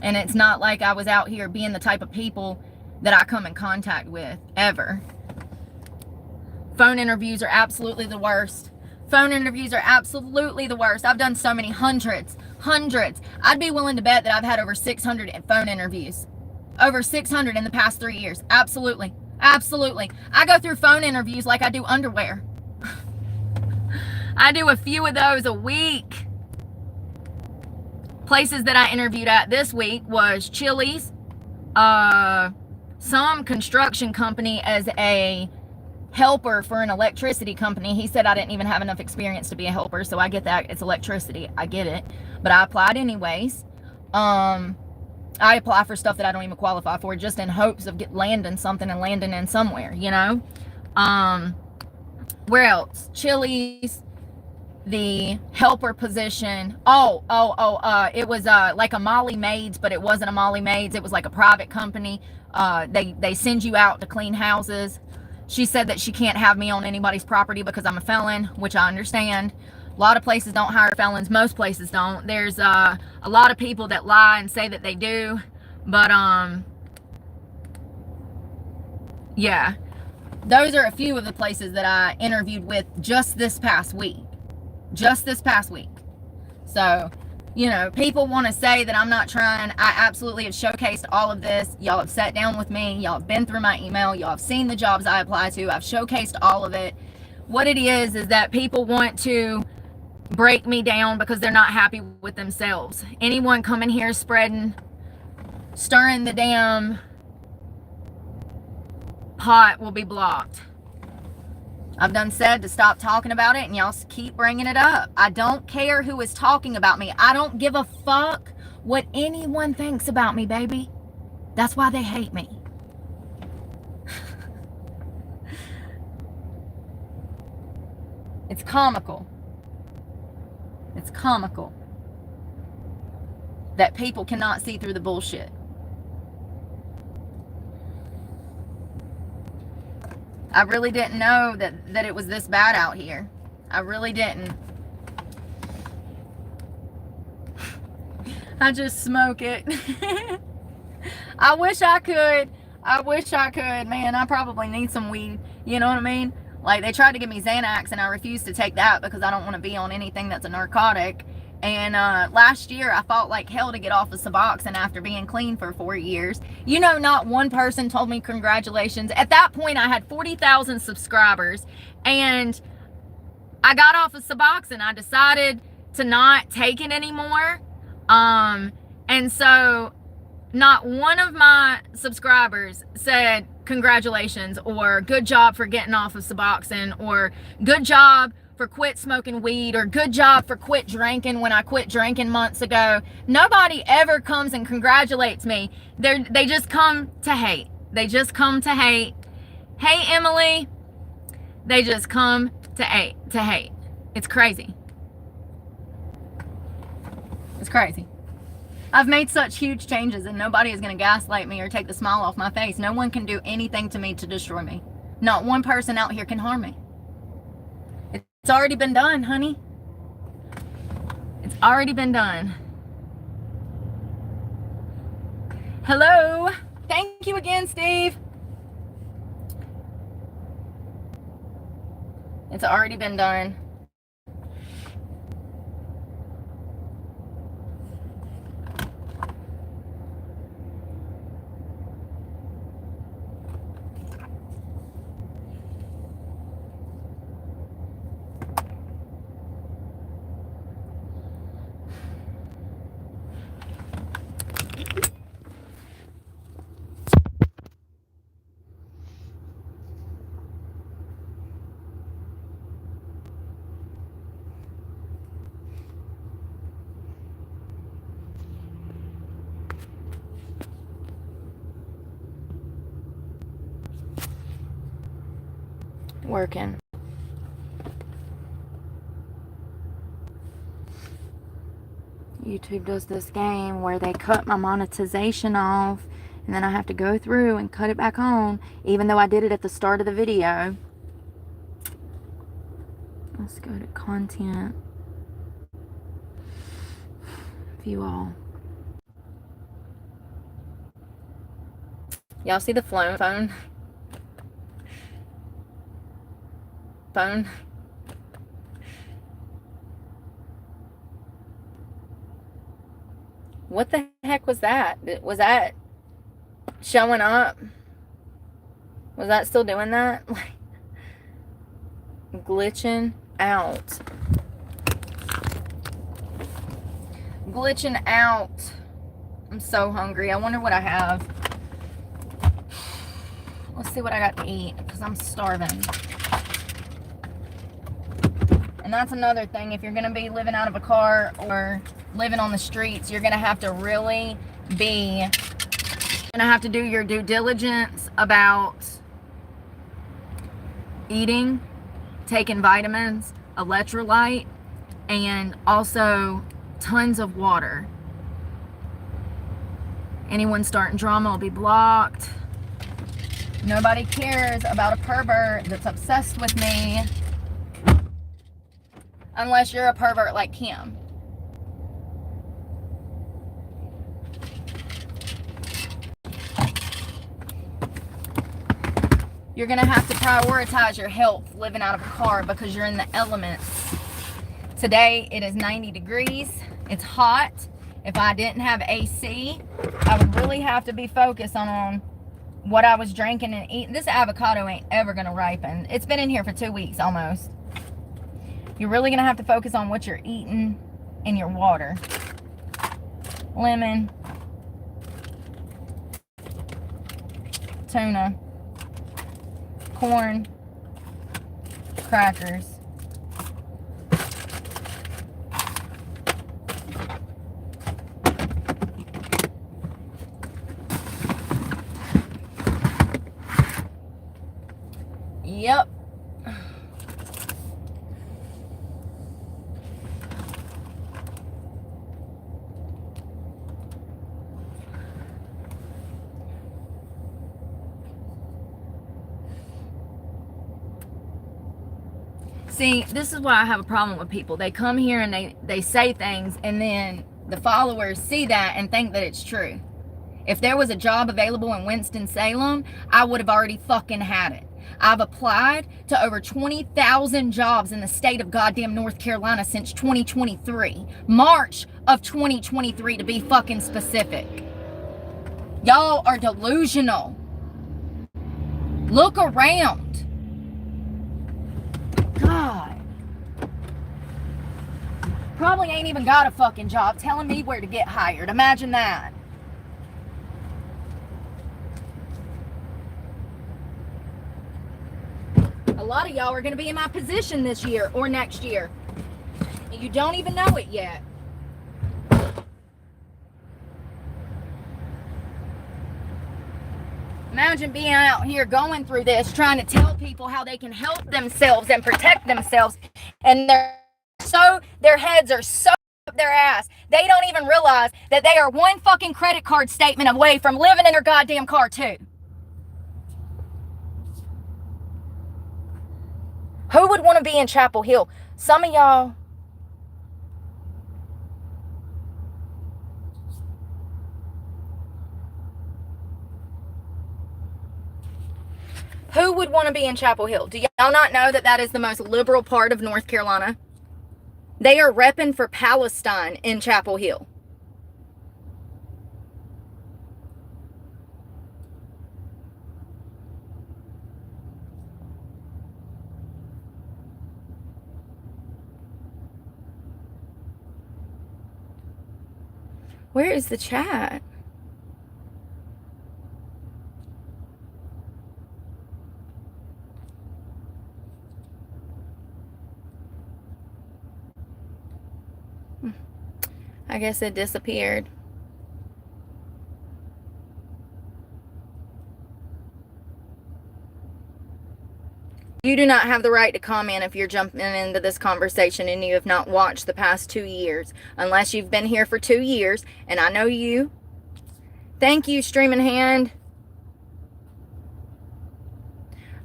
And it's not like I was out here being the type of people that I come in contact with, ever. Phone interviews are absolutely the worst. Phone interviews are absolutely the worst. I've done so many hundreds. I'd be willing to bet that I've had over 600 phone interviews. Over 600 in the past 3 years. Absolutely. Absolutely. I go through phone interviews like I do underwear. I do a few of those a week. Places that I interviewed at this week was Chili's, some construction company as a helper for an electricity company. He said I didn't even have enough experience to be a helper, so I get that. It's electricity. I get it. But I applied anyways. I apply for stuff that I don't even qualify for just in hopes of landing something and landing in somewhere, you know? Where else? Chili's, the helper position. It was like a Molly Maids, but it wasn't a Molly Maids. It was like a private company. They send you out to clean houses. She said that she can't have me on anybody's property because I'm a felon, which I understand. A lot of places don't hire felons. Most places don't. There's a lot of people that lie and say that they do. But, yeah. Those are a few of the places that I interviewed with just this past week. So, you know, people want to say that I'm not trying. I absolutely have showcased all of this. Y'all have sat down with me. Y'all have been through my email. Y'all have seen the jobs I apply to. I've showcased all of it. What it is that people want to break me down because they're not happy with themselves. Anyone coming here stirring the damn pot will be blocked. I've done said to stop talking about it, and y'all keep bringing it up. I don't care who is talking about me. I don't give a fuck what anyone thinks about me, baby. That's why they hate me. It's comical. It's comical that people cannot see through the bullshit. I really didn't know that it was this bad out here. I really didn't. I just smoke it. I wish I could. Man, I probably need some weed. You know what I mean? Like, they tried to give me Xanax, and I refused to take that because I don't want to be on anything that's a narcotic. And last year, I fought like hell to get off of Suboxone after being clean for 4 years. You know, not one person told me congratulations. At that point, I had 40,000 subscribers. And I got off of Suboxone. I decided to not take it anymore. And so not one of my subscribers said congratulations or good job for getting off of Suboxone or good job for quit smoking weed or good job for quit drinking when I quit drinking months ago. Nobody ever comes and congratulates me. They just come to hate. They just come to hate. Hey, Emily. They just come to hate. It's crazy. It's crazy. I've made such huge changes and nobody is going to gaslight me or take the smile off my face. No one can do anything to me to destroy me. Not one person out here can harm me. It's already been done, honey. It's already been done. Hello. Thank you again, Steve. It's already been done. Working. YouTube does this game where they cut my monetization off and then I have to go through and cut it back on even though I did it at the start of the video. Let's go to content. View all. Y'all see the phone? What the heck was that? Was that showing up? Was that still doing that? Glitching out. Glitching out. I'm so hungry. I wonder what I have. Let's see what I got to eat because I'm starving. And that's another thing. If you're going to be living out of a car or living on the streets, you're going to have to really be, going to have to do your due diligence about eating, taking vitamins, electrolyte, and also tons of water. Anyone starting drama will be blocked. Nobody cares about a pervert that's obsessed with me. Unless you're a pervert like him. You're going to have to prioritize your health living out of a car because you're in the elements. Today it is 90 degrees. It's hot. If I didn't have AC, I would really have to be focused on what I was drinking and eating. This avocado ain't ever going to ripen. It's been in here for 2 weeks almost. You're really going to have to focus on what you're eating and your water. Lemon. Tuna. Corn. Crackers. Yep. See, this is why I have a problem with people. They come here and they say things and then the followers see that and think that it's true. If there was a job available in Winston-Salem, I would have already fucking had it. I've applied to over 20,000 jobs in the state of goddamn North Carolina since 2023. March of 2023 to be fucking specific. Y'all are delusional. Look around. God. Probably ain't even got a fucking job telling me where to get hired. Imagine that. A lot of y'all are going to be in my position this year or next year. And you don't even know it yet. Imagine being out here going through this, trying to tell people how they can help themselves and protect themselves. And their heads are so up their ass. They don't even realize that they are one fucking credit card statement away from living in their goddamn car too. Who would want to be in Chapel Hill? Some of y'all. Who would want to be in Chapel Hill? Do y'all not know that that is the most liberal part of North Carolina? They are repping for Palestine in Chapel Hill. Where is the chat? I guess it disappeared. You do not have the right to comment if you're jumping into this conversation and you have not watched the past 2 years. Unless you've been here for 2 years, and I know you. Thank you, Streaming Hand.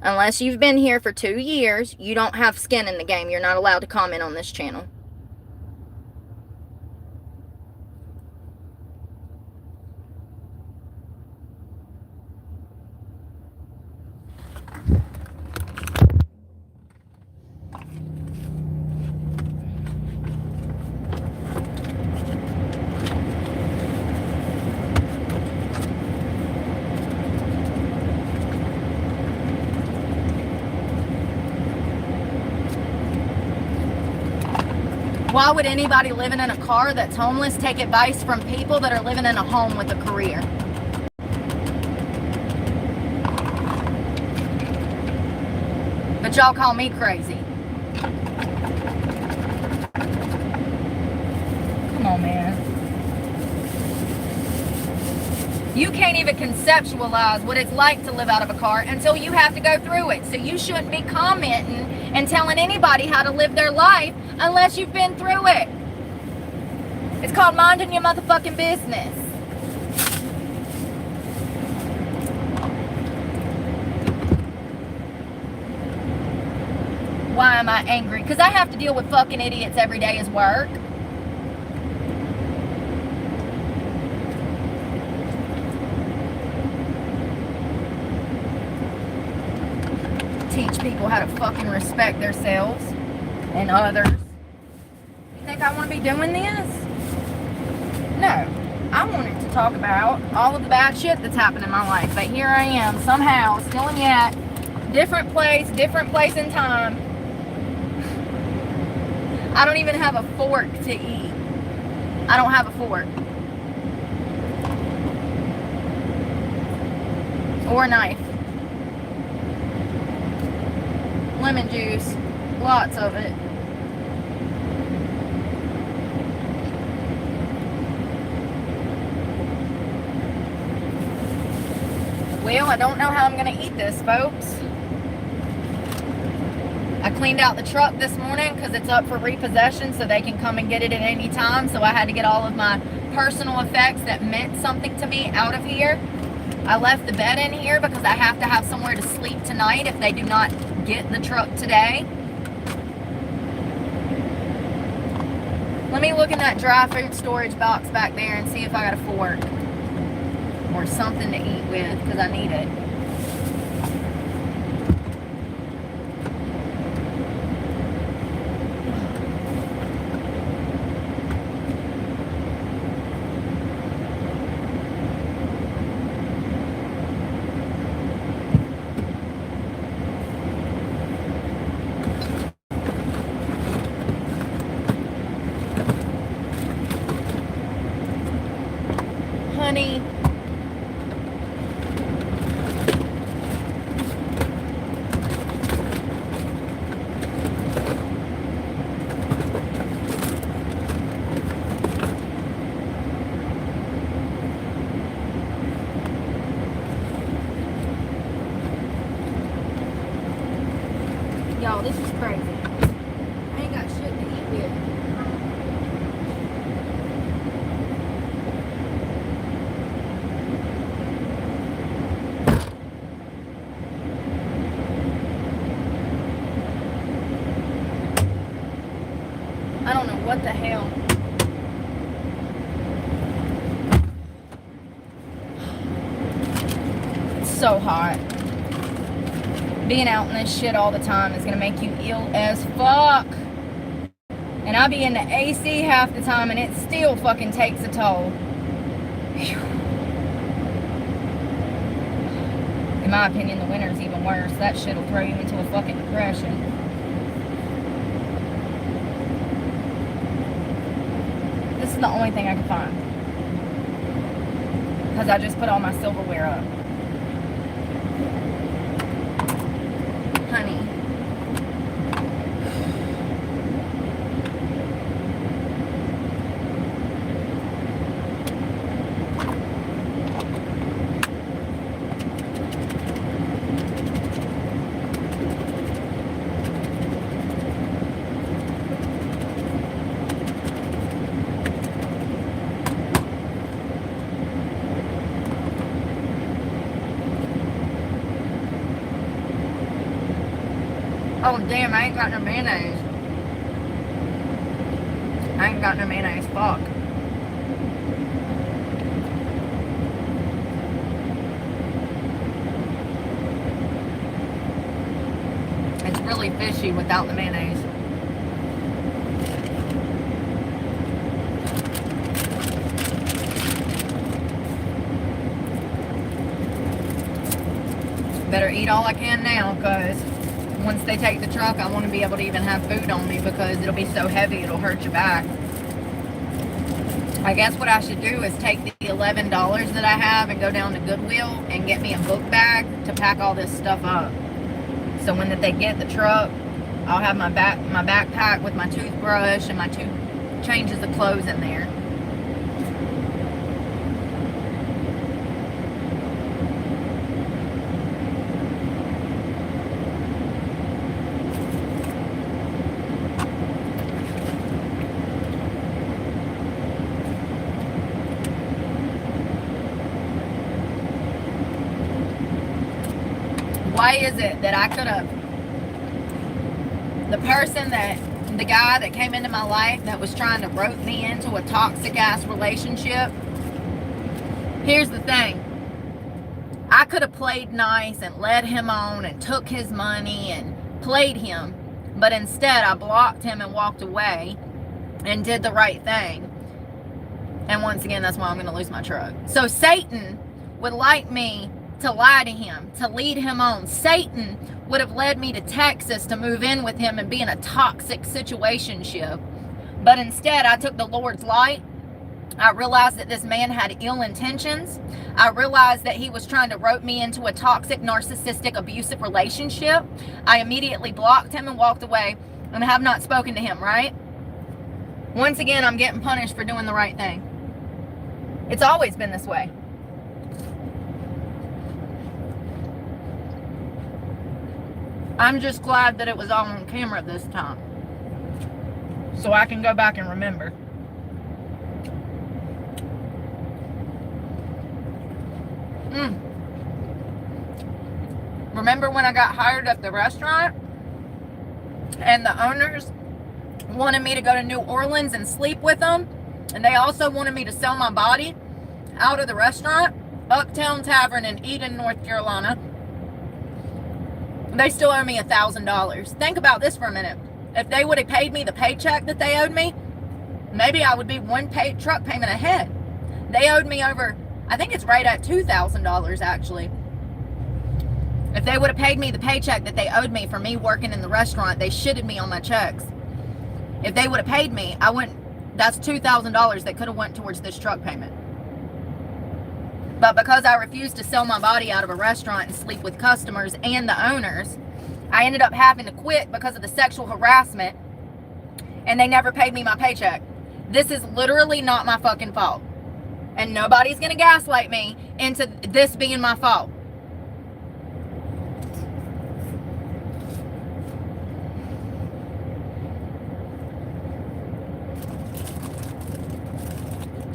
Unless you've been here for 2 years, you don't have skin in the game. You're not allowed to comment on this channel. Why would anybody living in a car that's homeless take advice from people that are living in a home with a career? But y'all call me crazy. Come on, man. You can't even conceptualize what it's like to live out of a car until you have to go through it. So you shouldn't be commenting and telling anybody how to live their life unless you've been through it. It's called minding your motherfucking business. Why am I angry? Because I have to deal with fucking idiots every day as work. Teach people how to fucking respect themselves and others. You think I want to be doing this? No. I wanted to talk about all of the bad shit that's happened in my life. But here I am, somehow, still and yet, different place in time. I don't even have a fork to eat. I don't have a fork. Or a knife. Lemon juice. Lots of it. Well, I don't know how I'm going to eat this, folks. I cleaned out the truck this morning because it's up for repossession, so they can come and get it at any time. So I had to get all of my personal effects that meant something to me out of here. I left the bed in here because I have to have somewhere to sleep tonight if they do not get the truck today. Let me look in that dry food storage box back there and see if I got a fork. or something to eat with because I need it. Honey. Y'all, this is crazy. I ain't got shit to eat with. I don't know what the hell. It's so hot. Being out in this shit all the time is gonna make you ill as fuck. And I be in the AC half the time and it still fucking takes a toll. Whew. In my opinion, the winter's even worse. That shit'll throw you into a fucking depression. This is the only thing I can find. Because I just put all my silverware up. Honey. Oh damn, I ain't got no mayonnaise. I ain't got no mayonnaise, fuck. It's really fishy without the mayonnaise. Better eat all I can now, because once they take the truck, I want to be able to even have food on me because it'll be so heavy, it'll hurt your back. I guess what I should do is take the $11 that I have and go down to Goodwill and get me a book bag to pack all this stuff up. So when they get the truck, I'll have my backpack with my toothbrush and my 2 changes of clothes in there. Why is it that I could have, the guy that came into my life that was trying to rope me into a toxic ass relationship? Here's the thing. I could have played nice and led him on and took his money and played him, but instead I blocked him and walked away and did the right thing. And once again, that's why I'm going to lose my truck. So Satan would like me to lie to him, to lead him on. Satan would have led me to Texas to move in with him and be in a toxic situationship. But instead, I took the Lord's light. I realized that this man had ill intentions. I realized that he was trying to rope me into a toxic, narcissistic, abusive relationship. I immediately blocked him and walked away and have not spoken to him, right? Once again, I'm getting punished for doing the right thing. It's always been this way. I'm just glad that it was all on camera this time, so I can go back and remember. Remember when I got hired at the restaurant and the owners wanted me to go to New Orleans and sleep with them, and they also wanted me to sell my body out of the restaurant? Uptown Tavern in Eden, North Carolina. They still owe me $1,000. Think about this for a minute. If they would have paid me the paycheck that they owed me, maybe I would be one truck payment ahead. They owed me over, I think it's right at $2,000 actually. If they would have paid me the paycheck that they owed me for me working in the restaurant, they shitted me on my checks. If they would have paid me, that's $2,000 that could have went towards this truck payment. But because I refused to sell my body out of a restaurant and sleep with customers and the owners, I ended up having to quit because of the sexual harassment, and they never paid me my paycheck. This is literally not my fucking fault. And nobody's gonna gaslight me into this being my fault.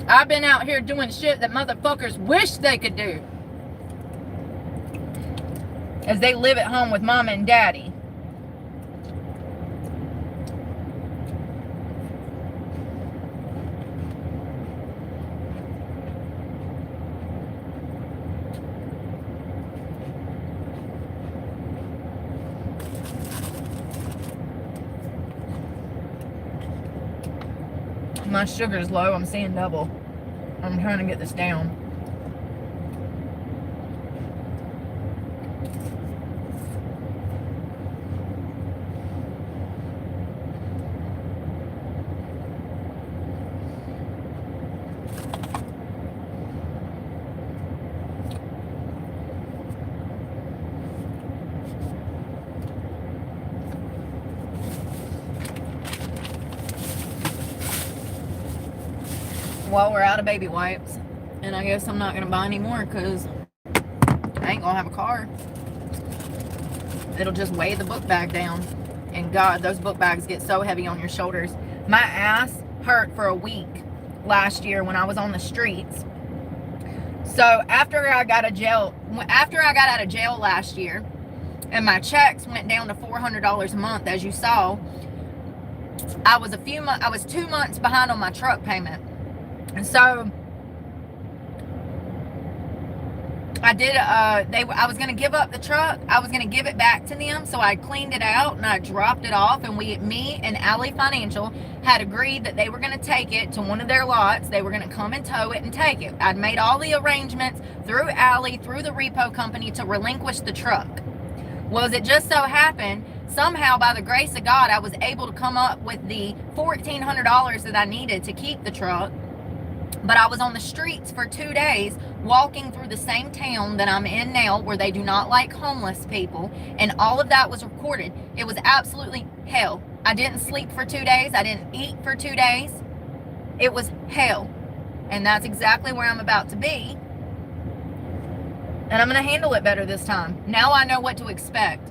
I've been out here doing shit that motherfuckers wish they could do, as they live at home with mama and daddy. My sugar's low. I'm seeing double. I'm trying to get this down. Well, we're out of baby wipes, and I guess I'm not going to buy any more because I ain't going to have a car. It'll just weigh the book bag down, and God, those book bags get so heavy on your shoulders. My ass hurt for a week last year when I was on the streets. So after I got out of jail last year, and my checks went down to $400 a month, as you saw, I was 2 months behind on my truck payment. And so I did, I was going to give up the truck. I was going to give it back to them. So I cleaned it out and I dropped it off. And me and Alley Financial had agreed that they were going to take it to one of their lots. They were going to come and tow it and take it. I'd made all the arrangements through Alley, through the repo company, to relinquish the truck. Well, as it just so happened, somehow by the grace of God, I was able to come up with the $1,400 that I needed to keep the truck. But I was on the streets for 2 days, walking through the same town that I'm in now, where they do not like homeless people, and all of that was recorded. It was absolutely hell. I didn't sleep for 2 days. I didn't eat for 2 days. It was hell. And that's exactly where I'm about to be. And I'm going to handle it better this time. Now I know what to expect.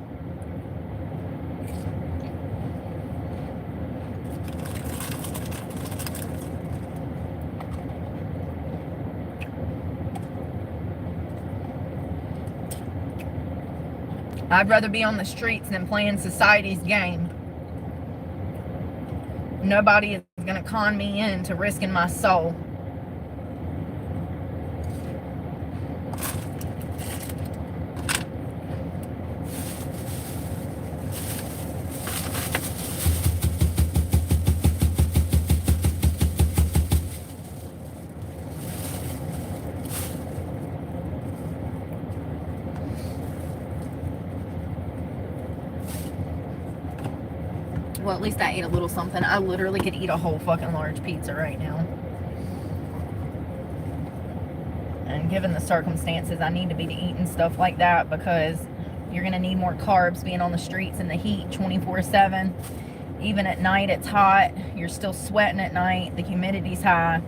I'd rather be on the streets than playing society's game. Nobody is going to con me into risking my soul. Well, at least I ate a little something. I literally could eat a whole fucking large pizza right now. And given the circumstances, I need to be eating stuff like that, because you're going to need more carbs being on the streets in the heat 24/7. Even at night, it's hot. You're still sweating at night. The humidity's high.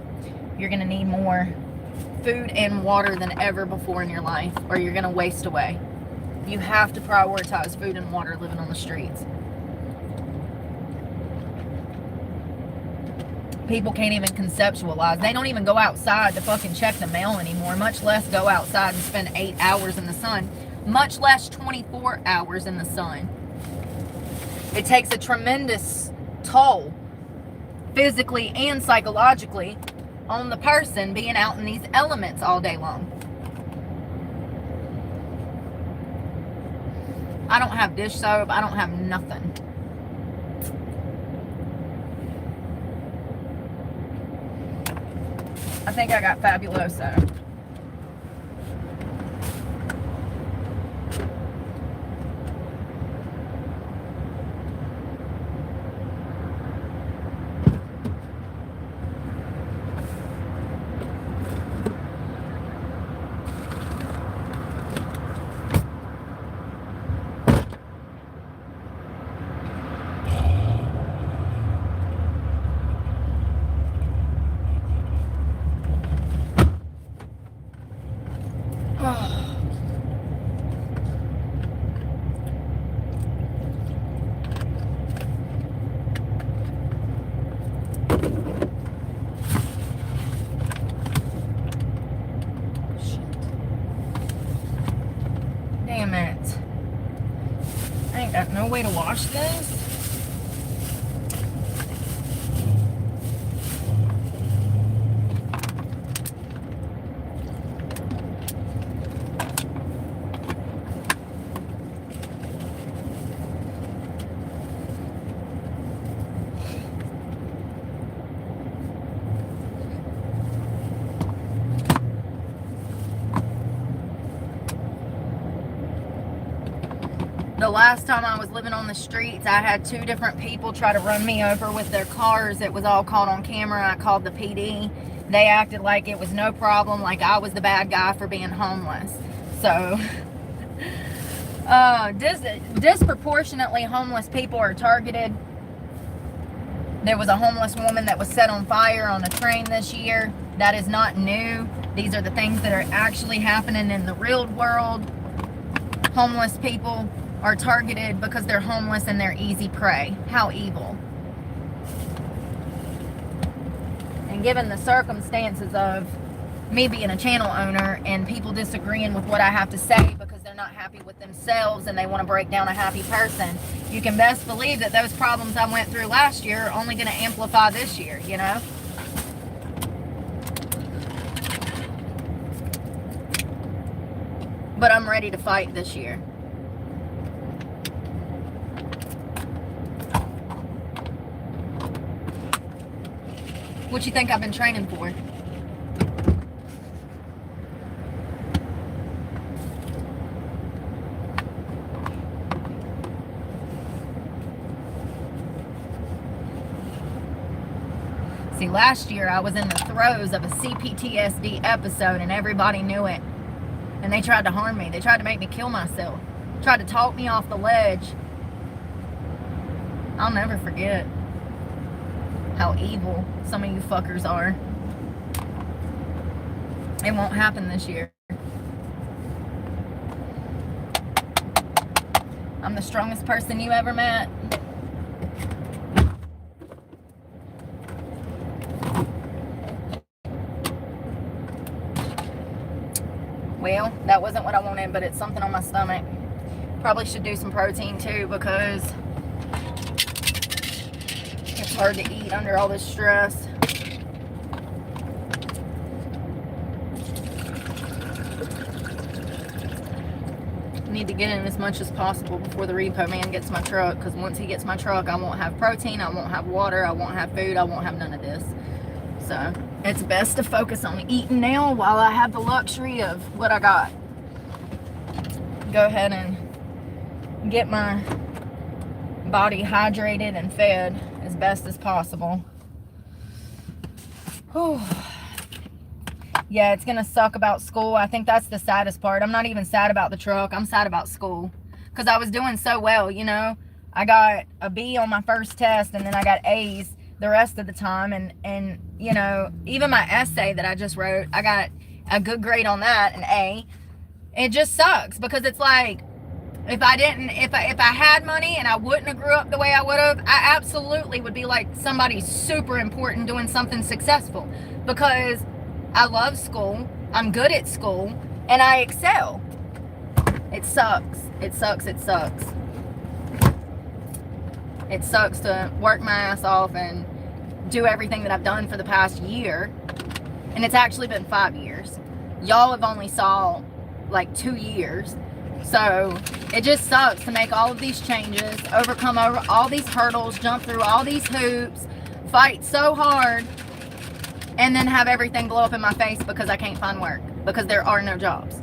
You're going to need more food and water than ever before in your life, or you're going to waste away. You have to prioritize food and water living on the streets. People can't even conceptualize. They don't even go outside to fucking check the mail anymore, much less go outside and spend 8 hours in the sun, much less 24 hours in the sun. It takes a tremendous toll, physically and psychologically, on the person being out in these elements all day long. I don't have dish soap. I don't have nothing. I think I got Fabuloso. Damn it. I ain't got no way to wash this. The last time I was living on the streets, I had 2 different people try to run me over with their cars. It was all caught on camera. I called the PD. They acted like it was no problem, like I was the bad guy for being homeless. So, disproportionately homeless people are targeted. There was a homeless woman that was set on fire on a train this year. That is not new. These are the things that are actually happening in the real world. Homeless people are targeted because they're homeless and they're easy prey. How evil. And given the circumstances of me being a channel owner and people disagreeing with what I have to say because they're not happy with themselves and they want to break down a happy person, you can best believe that those problems I went through last year are only going to amplify this year, you know? But I'm ready to fight this year. What you think I've been training for? See, last year I was in the throes of a CPTSD episode and everybody knew it. And they tried to harm me. They tried to make me kill myself. Tried to talk me off the ledge. I'll never forget how evil some of you fuckers are. It won't happen this year. I'm the strongest person you ever met. Well, that wasn't what I wanted, but it's something on my stomach. Probably should do some protein too because it's hard to eat under all this stress. Need to get in as much as possible before the repo man gets my truck, because once he gets my truck, I won't have protein, I won't have water, I won't have food, I won't have none of this. So it's best to focus on eating now while I have the luxury of what I got. Go ahead and get my body hydrated and fed as best as possible. Whew. Yeah, it's gonna suck about school. I think that's the saddest part. I'm not even sad about the truck. I'm sad about school because I was doing so well, you know. I got a B on my first test and then I got A's the rest of the time, and you know, even my essay that I just wrote, I got a good grade on that, an A. It just sucks because it's like, if I had money and I wouldn't have grew up the way I would have, I absolutely would be like somebody super important doing something successful, because I love school, I'm good at school, and I excel. It sucks. It sucks. It sucks. It sucks to work my ass off and do everything that I've done for the past year. And it's actually been 5 years. Y'all have only saw like 2 years. So it just sucks to make all of these changes, overcome over all these hurdles, jump through all these hoops, fight so hard, and then have everything blow up in my face because I can't find work, because there are no jobs.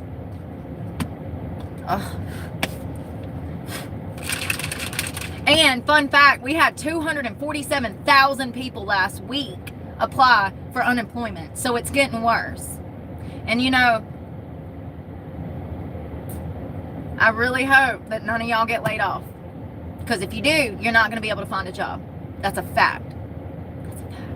Ugh. And fun fact, we had 247,000 people last week apply for unemployment. So it's getting worse. And you know, I really hope that none of y'all get laid off. Because if you do, you're not going to be able to find a job. That's a fact. That's a fact.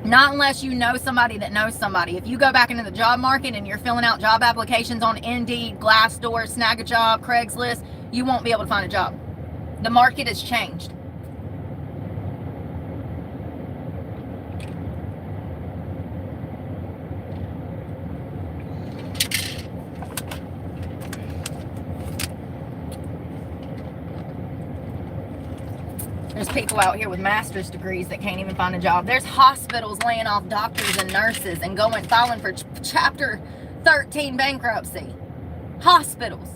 Not unless you know somebody that knows somebody. If you go back into the job market and you're filling out job applications on Indeed, Glassdoor, Snag a Job, Craigslist, you won't be able to find a job. The market has changed. There's people out here with master's degrees that can't even find a job. There's hospitals laying off doctors and nurses and filing for Chapter 13 bankruptcy. Hospitals.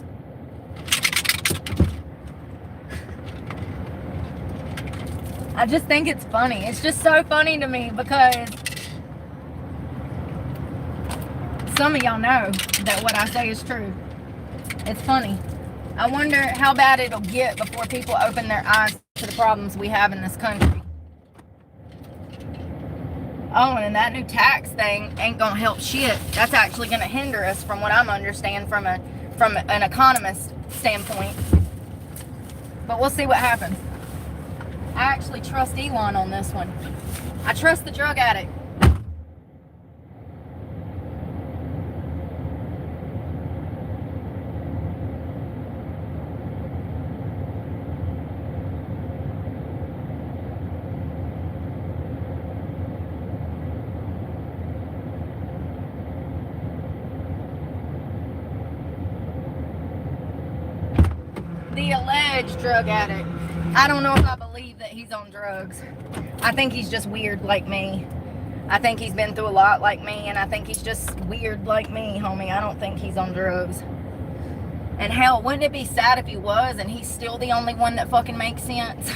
I just think it's funny. It's just so funny to me because some of y'all know that what I say is true. It's funny. I wonder how bad it'll get before people open their eyes to the problems we have in this country. Oh, and that new tax thing ain't gonna help shit. That's actually gonna hinder us, from what I'm understanding from an economist standpoint. But we'll see what happens. I actually trust Elon on this one. I trust the drug addict. The alleged drug addict. I don't know if I believe that he's on drugs. I think he's just weird like me. I think he's been through a lot like me, and I think he's just weird like me, homie. I don't think he's on drugs. And hell, wouldn't it be sad if he was and he's still the only one that fucking makes sense?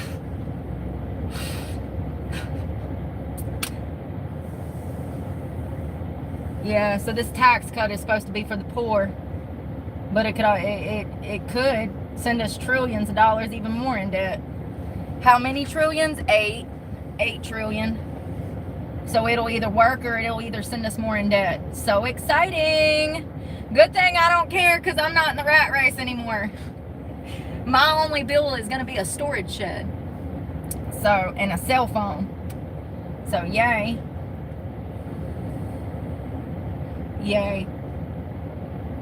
Yeah, so this tax cut is supposed to be for the poor, but it could send us trillions of dollars even more in debt. How many trillions? 8 trillion. So it'll either work or it'll either send us more in debt. So exciting. Good thing I don't care, because I'm not in the rat race anymore. My only bill is going to be a storage shed. So, and a cell phone. So yay. Yay.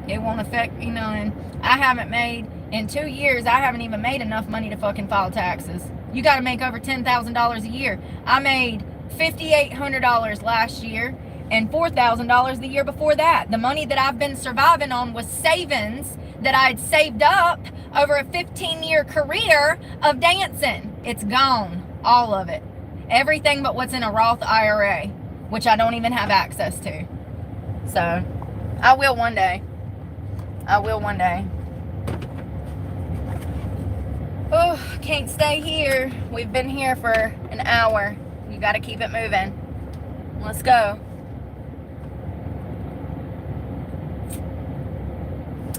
It won't affect me none. I haven't made, in 2 years, I haven't even made enough money to fucking file taxes. You got to make over $10,000 a year. I made $5,800 last year and $4,000 the year before that. The money that I've been surviving on was savings that I'd saved up over a 15-year career of dancing. It's gone. All of it. Everything but what's in a Roth IRA, which I don't even have access to. So, I will one day. I will one day. Oh, can't stay here. We've been here for an hour. You got to keep it moving. Let's go.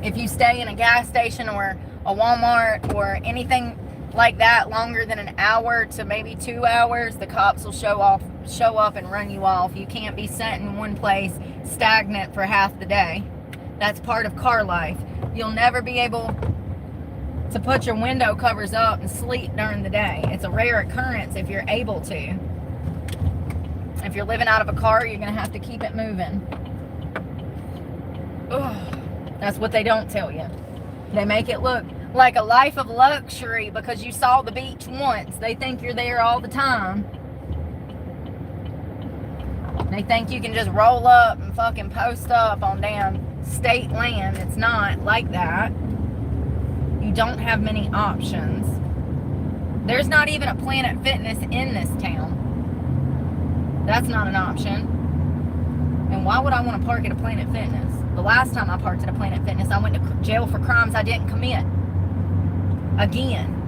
If you stay in a gas station or a Walmart or anything like that longer than an hour to maybe 2 hours, the cops will show up and run you off. You can't be sat in one place stagnant for half the day. That's part of car life. You'll never be able to put your window covers up and sleep during the day. It's a rare occurrence if you're able to. If you're living out of a car, you're going to have to keep it moving. Ugh. That's what they don't tell you. They make it look like a life of luxury because you saw the beach once. They think you're there all the time. They think you can just roll up and fucking post up on damn state land. It's not like that. You You don't have many options. There's not even a Planet Fitness in this town. That's not an option. And why would I want to park at a Planet Fitness? The last time I parked at a Planet Fitness, I went to jail for crimes I didn't commit. Again.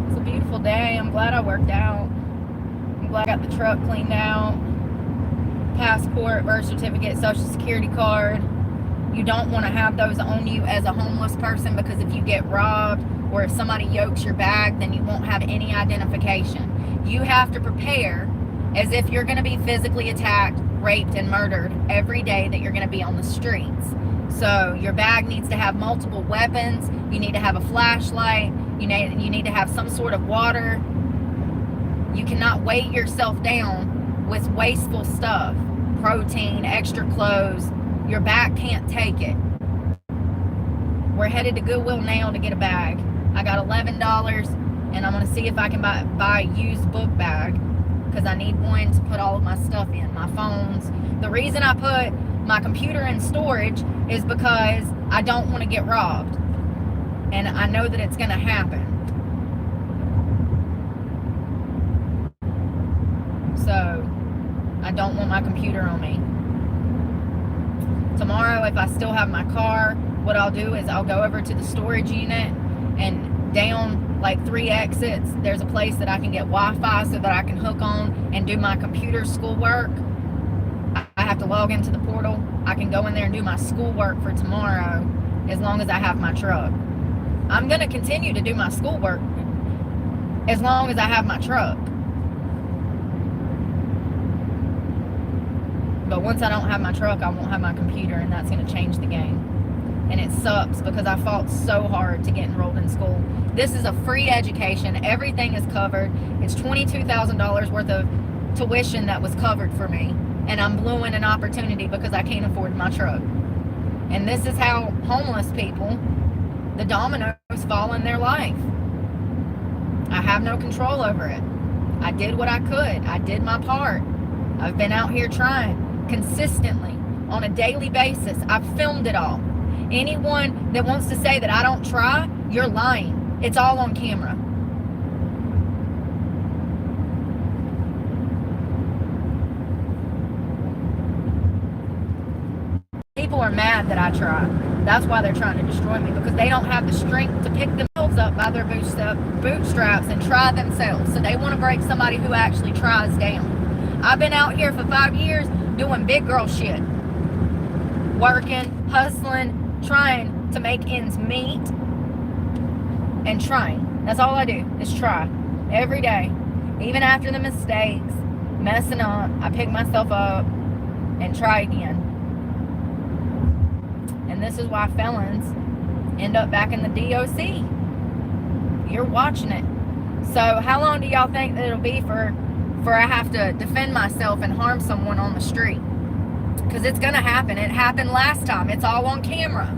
It's a beautiful day. I'm glad I worked out. I'm glad I got the truck cleaned out. Passport, birth certificate, social security card. You don't want to have those on you as a homeless person, because if you get robbed or if somebody yokes your bag, then you won't have any identification. You have to prepare as if you're going to be physically attacked, raped, and murdered every day that you're going to be on the streets. So your bag needs to have multiple weapons. You need to have a flashlight. You need to have some sort of water. You cannot weight yourself down with wasteful stuff. Protein, extra clothes. Your back can't take it. We're headed to Goodwill now to get a bag. I got $11, and I'm going to see if I can buy a used book bag, because I need one to put all of my stuff in, my phones. The reason I put my computer in storage is because I don't want to get robbed. And I know that it's going to happen. So, I don't want my computer on me. Tomorrow, if I still have my car, what I'll do is I'll go over to the storage unit, and down like 3 exits, there's a place that I can get Wi-Fi so that I can hook on and do my computer schoolwork. I have to log into the portal. I can go in there and do my schoolwork for tomorrow as long as I have my truck. I'm going to continue to do my schoolwork as long as I have my truck. But once I don't have my truck, I won't have my computer, and that's going to change the game. And it sucks because I fought so hard to get enrolled in school. This is a free education. Everything is covered. It's $22,000 worth of tuition that was covered for me. And I'm blowing an opportunity because I can't afford my truck. And this is how homeless people, the dominoes fall in their life. I have no control over it. I did what I could. I did my part. I've been out here trying consistently on a daily basis. I've filmed it all. Anyone that wants to say that I don't try, you're lying. It's all on camera. People are mad that I try. That's why they're trying to destroy me, because they don't have the strength to pick themselves up by their bootstraps and try themselves. So they want to break somebody who actually tries down. I've been out here for 5 years doing big girl shit. Working, hustling, trying to make ends meet, and trying. That's all I do, is try. Every day. Even after the mistakes, messing up, I pick myself up and try again. And this is why felons end up back in the DOC. You're watching it. So how long do y'all think that it'll be for I have to defend myself and harm someone on the street? Because it's going to happen. It happened last time. It's all on camera.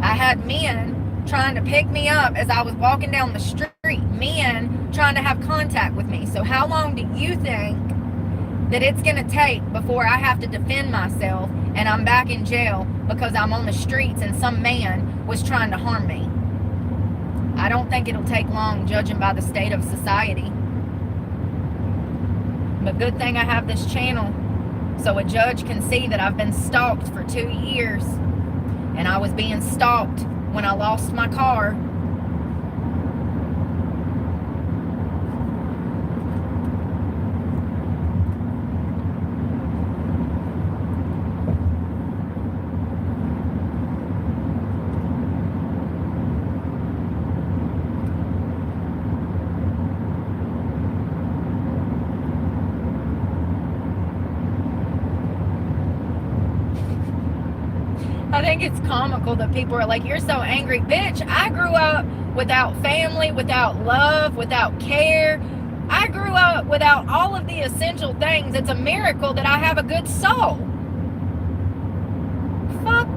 I had men trying to pick me up as I was walking down the street. Men trying to have contact with me. So how long do you think that it's going to take before I have to defend myself and I'm back in jail because I'm on the streets and some man was trying to harm me? I don't think it'll take long, judging by the state of society. But good thing I have this channel so a judge can see that I've been stalked for 2 years. And I was being stalked when I lost my car. I think it's comical that people are like, you're so angry. Bitch, I grew up without family, without love, without care. I grew up without all of the essential things. It's a miracle that I have a good soul.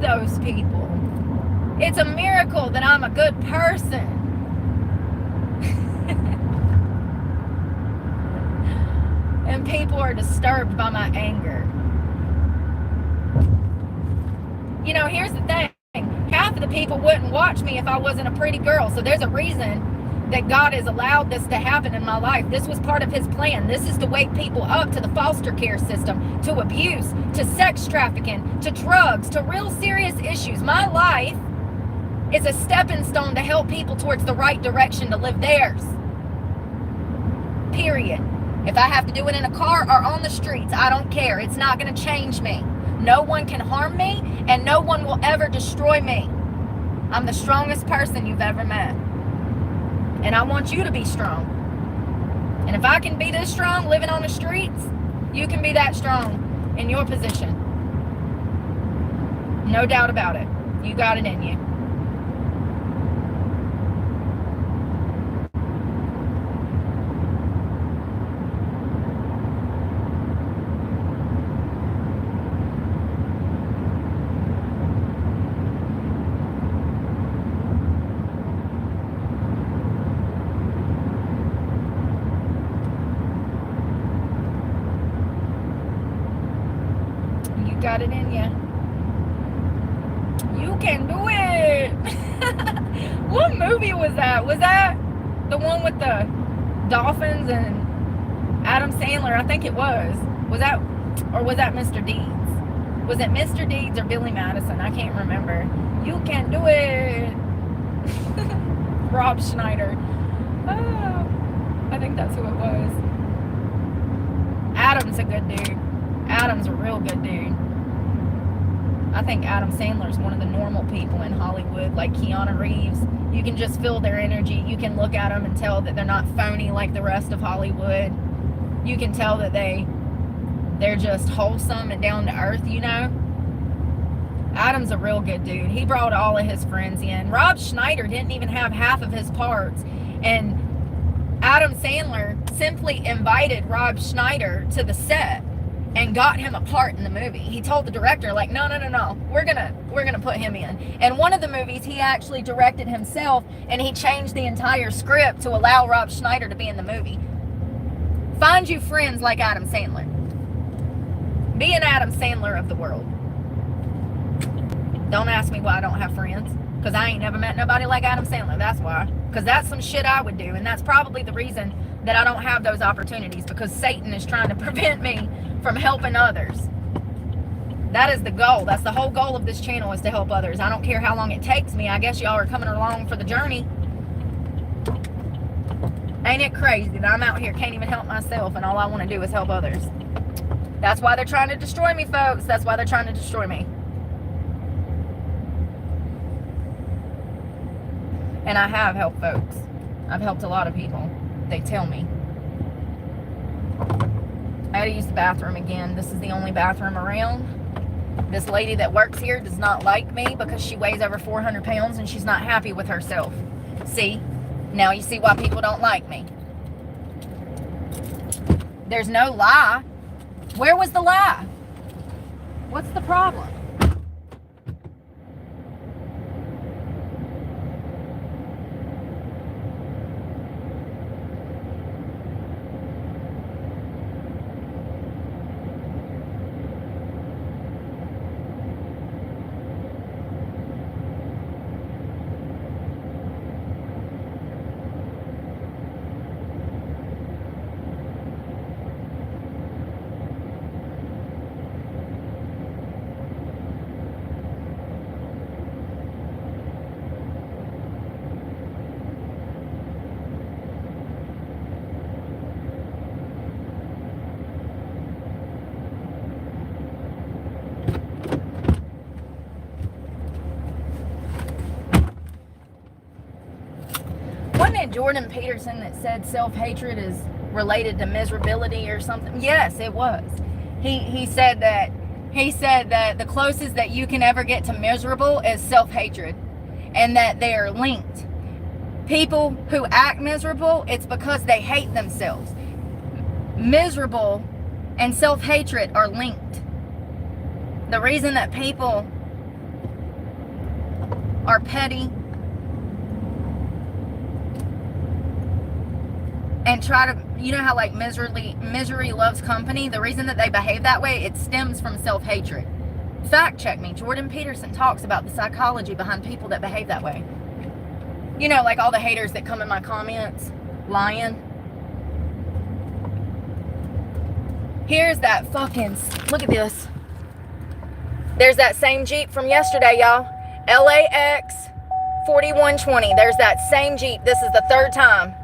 those people. It's a miracle that I'm a good person. And people are disturbed by my anger. You know, here's the thing. Half of the people wouldn't watch me if I wasn't a pretty girl. So there's a reason that God has allowed this to happen in my life. This was part of his plan. This is to wake people up to the foster care system, to abuse, to sex trafficking, to drugs, to real serious issues. My life is a stepping stone to help people towards the right direction to live theirs. Period. If I have to do it in a car or on the streets, I don't care. It's not going to change me. No one can harm me, and no one will ever destroy me. I'm the strongest person you've ever met. And I want you to be strong. And if I can be this strong living on the streets, you can be that strong in your position. No doubt about it. You got it in you. Got it in you. You can do it. What movie was that? Was that the one with the dolphins and Adam Sandler? I think it was. Was that, or was that Mr. Deeds? Was it Mr. Deeds or Billy Madison? I can't remember. You can do it. Rob Schneider. Oh, I think that's who it was. Adam's a good dude. Adam's a real good dude. I think Adam Sandler's one of the normal people in Hollywood, like Keanu Reeves. You can just feel their energy. You can look at them and tell that they're not phony like the rest of Hollywood. You can tell that they're just wholesome and down to earth, you know. Adam's a real good dude. He brought all of his friends in. Rob Schneider didn't even have half of his parts. And Adam Sandler simply invited Rob Schneider to the set and got him a part in the movie. He told the director, like, no, we're gonna put him in. And one of the movies, he actually directed himself, and he changed the entire script to allow Rob Schneider to be in the movie. Find you friends like Adam Sandler. Be an Adam Sandler of the world. Don't ask me why I don't have friends, because I ain't never met nobody like Adam Sandler. That's why. Because that's some shit I would do, and that's probably the reason that I don't have those opportunities, because Satan is trying to prevent me from helping others. That is the goal. That's the whole goal of this channel, is to help others. I don't care how long it takes me. I guess y'all are coming along for the journey. Ain't it crazy that I'm out here, can't even help myself, and all I want to do is help others? That's why they're trying to destroy me, folks. That's why they're trying to destroy me. And I have helped folks. I've helped a lot of people. They tell me. I had to use the bathroom again. This is the only bathroom around. This lady that works here does not like me because she weighs over 400 pounds and she's not happy with herself. See? Now you see why people don't like me. There's no lie. Where was the lie? What's the problem? Wasn't it Jordan Peterson that said self-hatred is related to miserability or something? Yes, it was. He said that the closest that you can ever get to miserable is self-hatred, and that they are linked. People who act miserable, it's because they hate themselves. Miserable and self-hatred are linked. The reason that people are petty and try to, you know how like misery loves company? The reason that they behave that way, it stems from self-hatred. Fact check me. Jordan Peterson talks about the psychology behind people that behave that way. You know, like all the haters that come in my comments lying. Here's that fucking, look at this. There's that same Jeep from yesterday, y'all. LAX 4120. There's that same Jeep. This is the third time.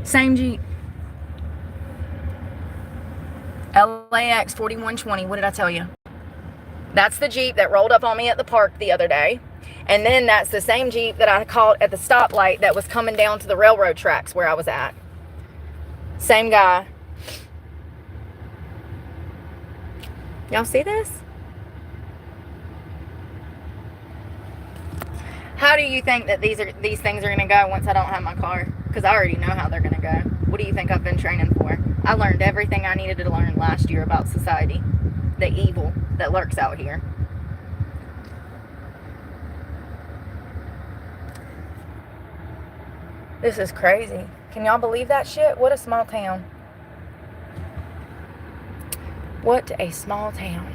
Same Jeep. LAX 4120. What did I tell you? That's the Jeep that rolled up on me at the park the other day. And then that's the same Jeep that I caught at the stoplight that was coming down to the railroad tracks where I was at. Same guy. Y'all see this? How do you think that these things are going to go once I don't have my car? Because I already know how they're going to go. What do you think I've been training for? I learned everything I needed to learn last year about society. The evil that lurks out here. This is crazy. Can y'all believe that shit? What a small town. What a small town.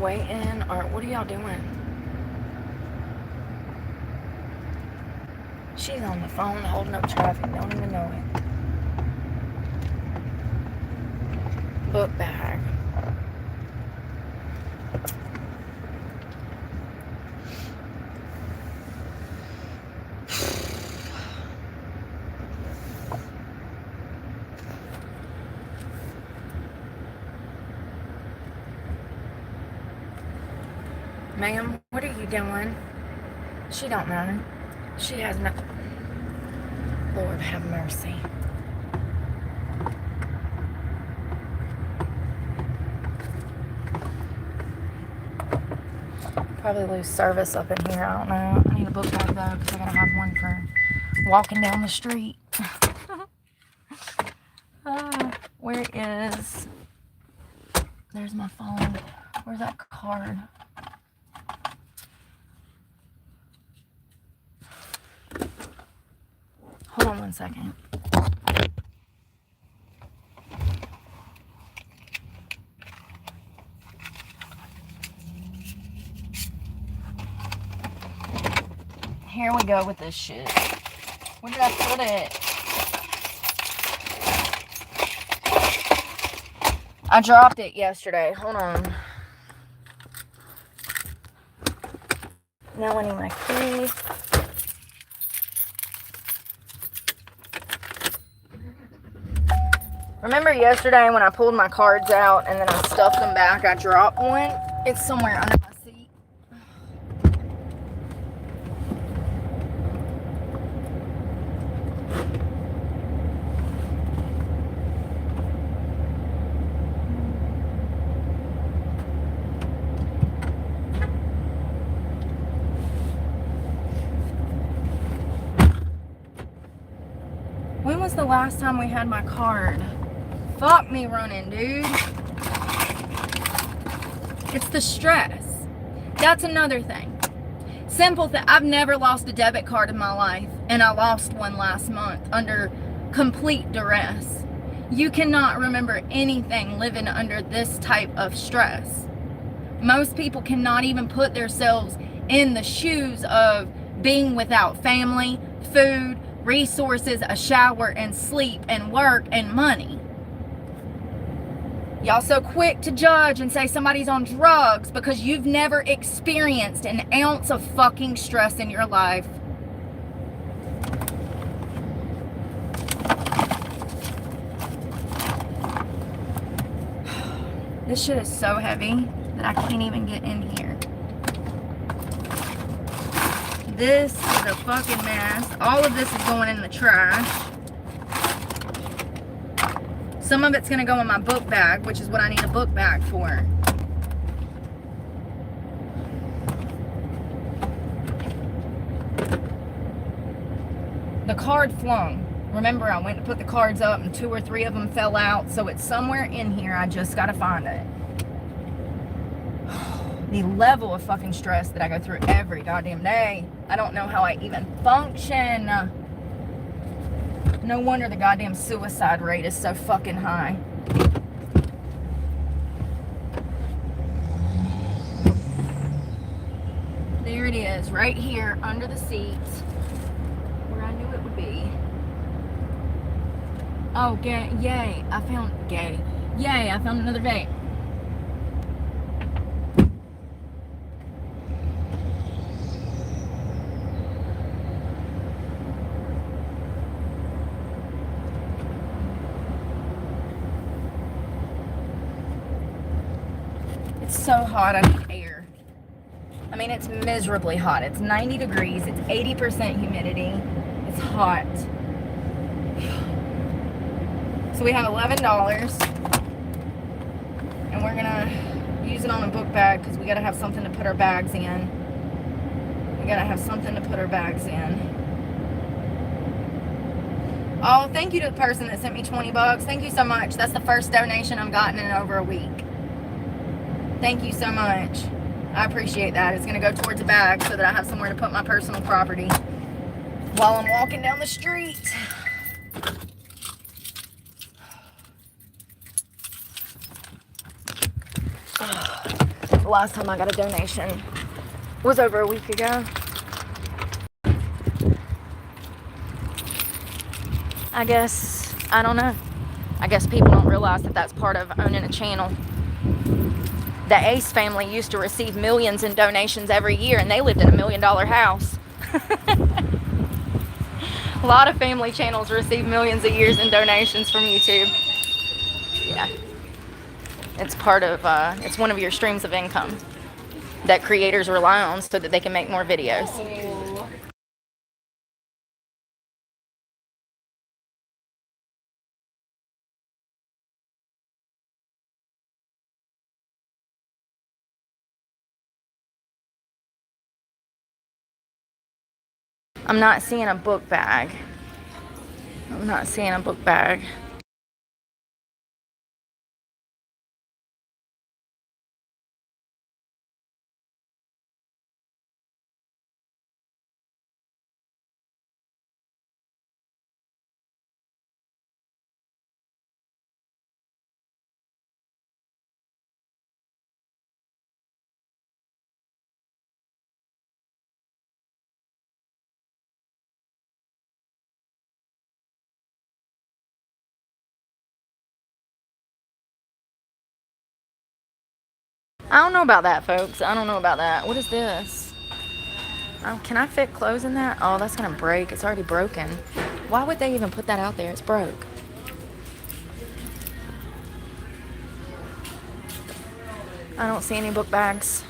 Waiting, or what are y'all doing? She's on the phone holding up traffic, don't even know it. Book bag. Ma'am, what are you doing? She don't know. She has no... Lord have mercy. Probably lose service up in here. I don't know. I need a book bag though, because I gotta have one for walking down the street. Where is... There's my phone. Where's that card? Hold on one second. Here we go with this shit. Where did I put it? I dropped it yesterday. Hold on. Now I need my key. Remember yesterday when I pulled my cards out and then I stuffed them back, I dropped one? It's somewhere under my seat. When was the last time we had my card? Fuck me running, dude. It's the stress. That's another thing. Simple thing. I've never lost a debit card in my life, and I lost one last month under complete duress. You cannot remember anything living under this type of stress. Most people cannot even put themselves in the shoes of being without family, food, resources, a shower, and sleep, and work, and money. Y'all so quick to judge and say somebody's on drugs because you've never experienced an ounce of fucking stress in your life. This shit is so heavy that I can't even get in here. This is a fucking mess. All of this is going in the trash. Some of it's going to go in my book bag, which is what I need a book bag for. The card flung. Remember, I went to put the cards up and 2 or 3 of them fell out. So it's somewhere in here. I just got to find it. The level of fucking stress that I go through every goddamn day. I don't know how I even function. No wonder the goddamn suicide rate is so fucking high. There it is, right here under the seats, where I knew it would be. Oh, gay, yay, I found, gay. Yay, I found another vape. It's so hot, I need air. I mean, it's miserably hot. It's 90 degrees, it's 80% humidity. It's hot. So we have $11, and we're gonna use it on a book bag because we gotta have something to put our bags in. We gotta have something to put our bags in. Oh, thank you to the person that sent me $20. Thank you so much. That's the first donation I've gotten in over a week. Thank you so much. I appreciate that. It's gonna go towards a bag so that I have somewhere to put my personal property while I'm walking down the street. The last time I got a donation was over a week ago. I guess, I don't know. I guess people don't realize that that's part of owning a channel. The Ace family used to receive millions in donations every year, and they lived in $1 million house. A lot of family channels receive millions of years in donations from YouTube. Yeah. It's part of, it's one of your streams of income that creators rely on so that they can make more videos. I'm not seeing a book bag. I'm not seeing a book bag. I don't know about that, folks. I don't know about that. What is this? Oh, can I fit clothes in that? Oh, that's gonna break. It's already broken. Why would they even put that out there? It's broke. I don't see any book bags.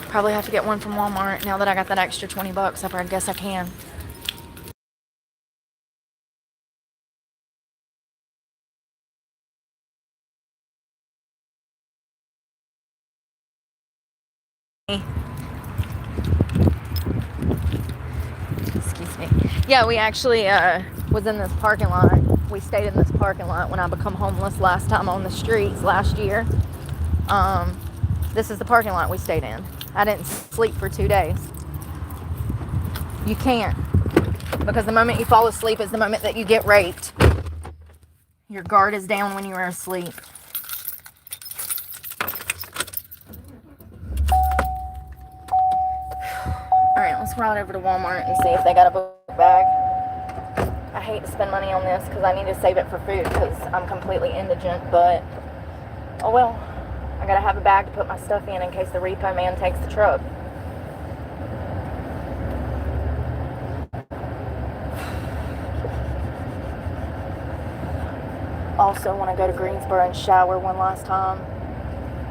Probably have to get one from Walmart. Now that I got that extra $20, I guess I can. Excuse me. Yeah, we actually was in this parking lot. We stayed in this parking lot when I become homeless last time on the streets last year. This is the parking lot we stayed in. I didn't sleep for 2 days. You can't, because the moment you fall asleep is the moment that you get raped. Your guard is down when you are asleep. Alright, let's ride over to Walmart and see if they got a book bag. hate to spend money on this because I need to save it for food because I'm completely indigent, but oh well. I gotta have a bag to put my stuff in case the repo man takes the truck. Also want to go to Greensboro and shower one last time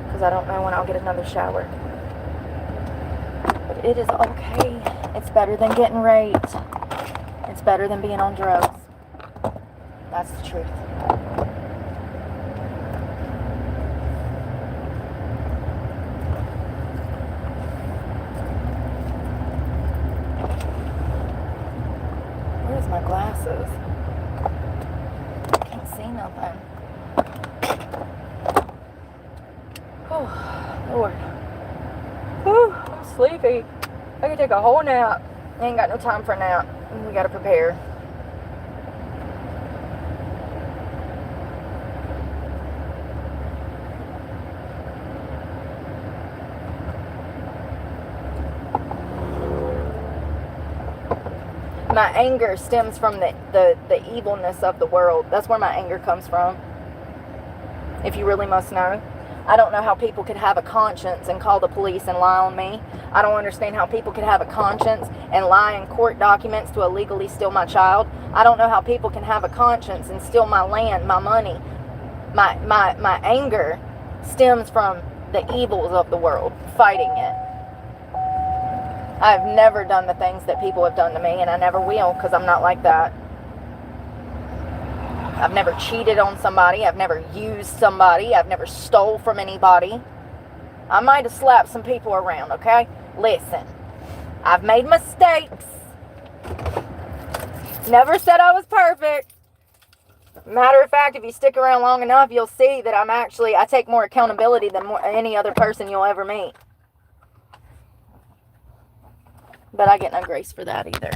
because I don't know when I'll get another shower. But it is okay. It's better than getting raped. It's better than being on drugs. That's the truth. Where's my glasses? Can't see nothing. Oh, Lord. Whew, I'm sleepy. I could take a whole nap. I ain't got no time for a nap. We gotta prepare. My anger stems from the evilness of the world. That's where my anger comes from. If you really must know. I don't know how people could have a conscience and call the police and lie on me. I don't understand how people could have a conscience and lie in court documents to illegally steal my child. I don't know how people can have a conscience and steal my land, my money. My anger stems from the evils of the world, fighting it. I've never done the things that people have done to me, and I never will because I'm not like that. I've never cheated on somebody. I've never used somebody. I've never stole from anybody. I might have slapped some people around, okay? Listen, I've made mistakes. Never said I was perfect. Matter of fact, if you stick around long enough, you'll see that I take more accountability than any other person you'll ever meet. But I get no grace for that either.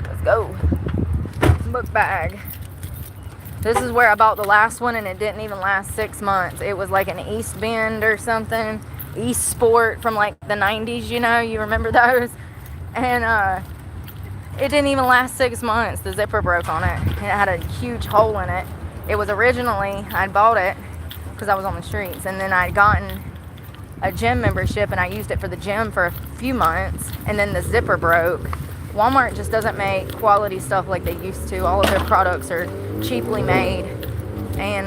Let's go. Book bag. This is where I bought the last one, and it didn't even last 6 months. It was like an East Bend or something. East Sport from like the 90s, you know. You remember those? And it didn't even last 6 months. The zipper broke on it. It had a huge hole in it. It was originally, I'd bought it because I was on the streets, and then I'd gotten a gym membership, and I used it for the gym for a few months, and then the zipper broke. Walmart just doesn't make quality stuff like they used to. All of their products are cheaply made, and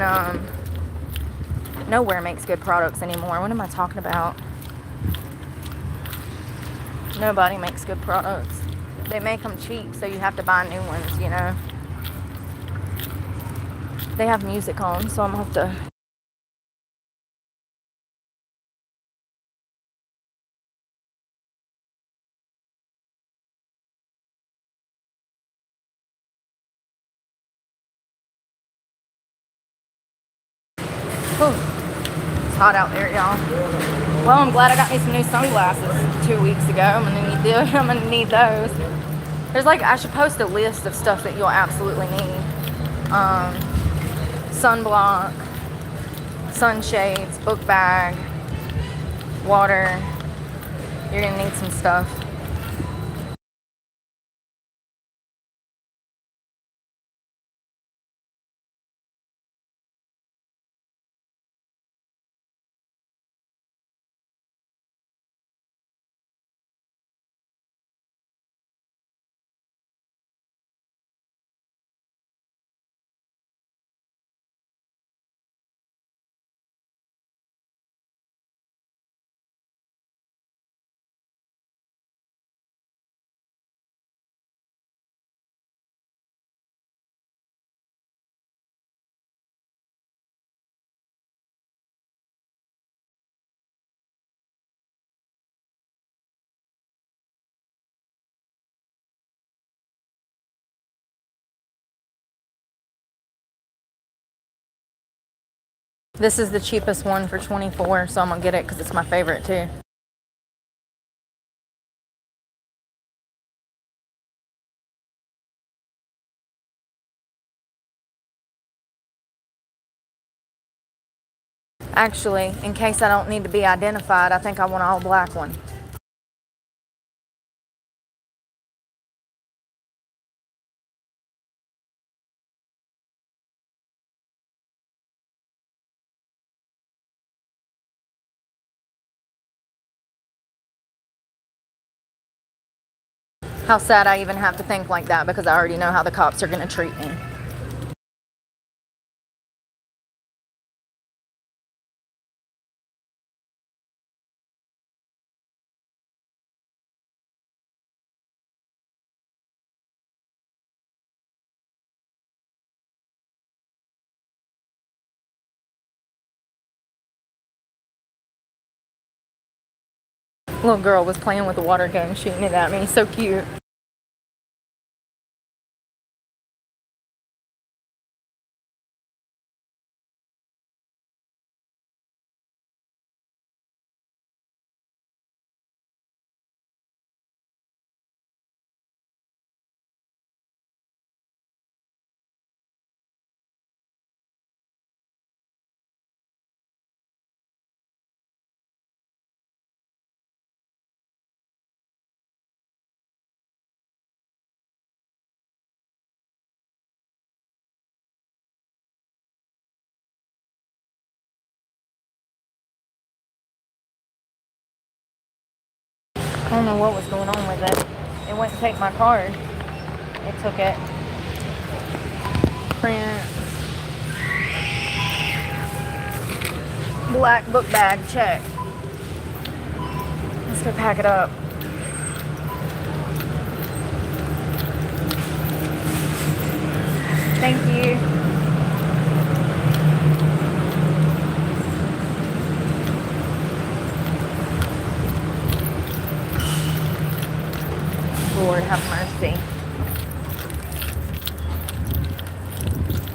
nowhere makes good products anymore. What am I talking about? Nobody makes good products. They make them cheap, so you have to buy new ones, you know. They have music on, so I'm gonna have to... Whew. It's hot out there, y'all. Well, I'm glad I got me some new sunglasses 2 weeks ago. I'm gonna need those. There's like, I should post a list of stuff that you'll absolutely need. Sunblock, sunshades, book bag, water. You're gonna need some stuff. This is the cheapest one for $24, so I'm gonna get it because it's my favorite too. Actually, in case I don't need to be identified, I think I want an all black one. How sad I even have to think like that, because I already know how the cops are going to treat me. Little girl was playing with a water gun, shooting it at me. So cute. I don't know what was going on with it. It wouldn't take my card. It took it. Print. Black book bag, check. Let's go pack it up. Thank you. Lord have mercy.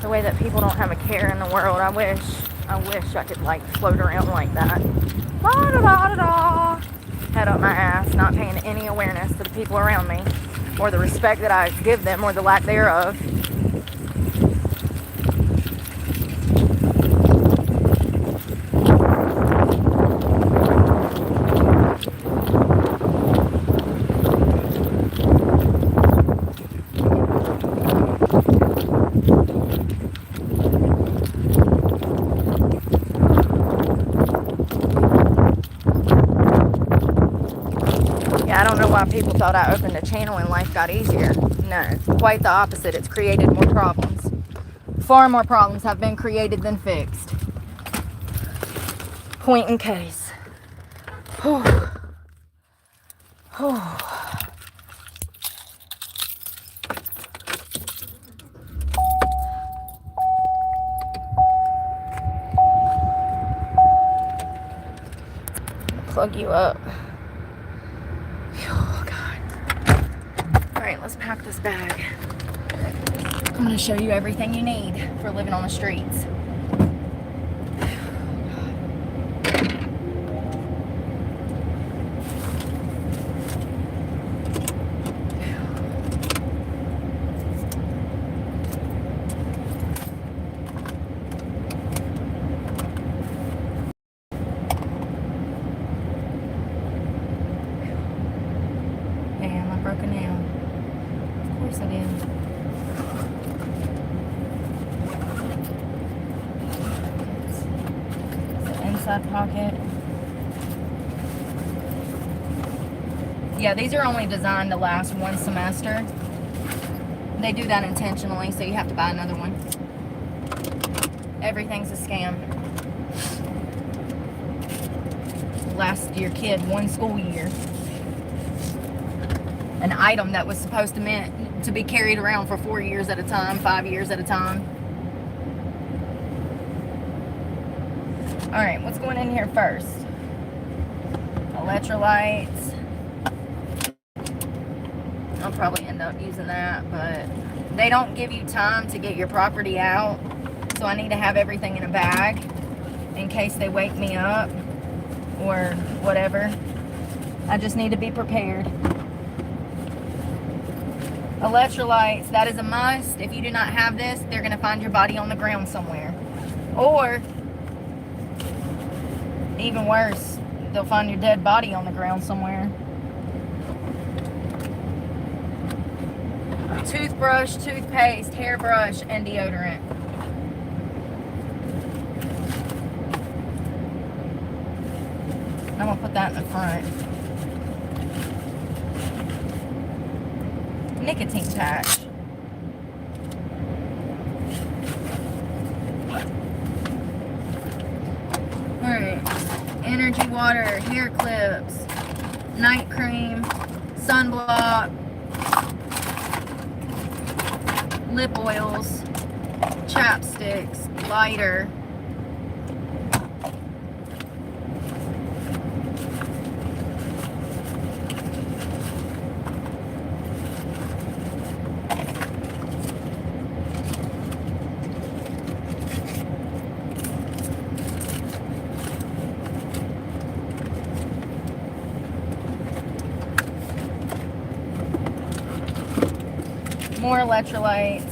The way that people don't have a care in the world, I wish I could like float around like that. La da da da da. Head up my ass, not paying any awareness to the people around me, or the respect that I give them, or the lack thereof. I don't know why people thought I opened a channel and life got easier. No, quite the opposite. It's created more problems. Far more problems have been created than fixed. Point in case. Plug you up. Oh, God. Alright, let's pack this bag. I'm going to show you everything you need for living on the streets. Damn, I broke a nail. Of course I did. Inside pocket. Yeah, these are only designed to last one semester. They do that intentionally, so you have to buy another one. Everything's a scam. Last your kid one school year. An item that was supposed to meant to be carried around for 4 years at a time, 5 years at a time. Alright, what's going in here first? Electrolytes. I'll probably end up using that, but they don't give you time to get your property out, so I need to have everything in a bag in case they wake me up or whatever. I just need to be prepared. Electrolytes, that is a must. If you do not have this, they're going to find your body on the ground somewhere. Or Even worse, they'll find your dead body on the ground somewhere. Toothbrush, toothpaste, hairbrush, and deodorant. I'm gonna put that in the front. Nicotine patch. Alright. Energy water, hair clips, night cream, sunblock, lip oils, chapsticks, lighter. More electrolytes.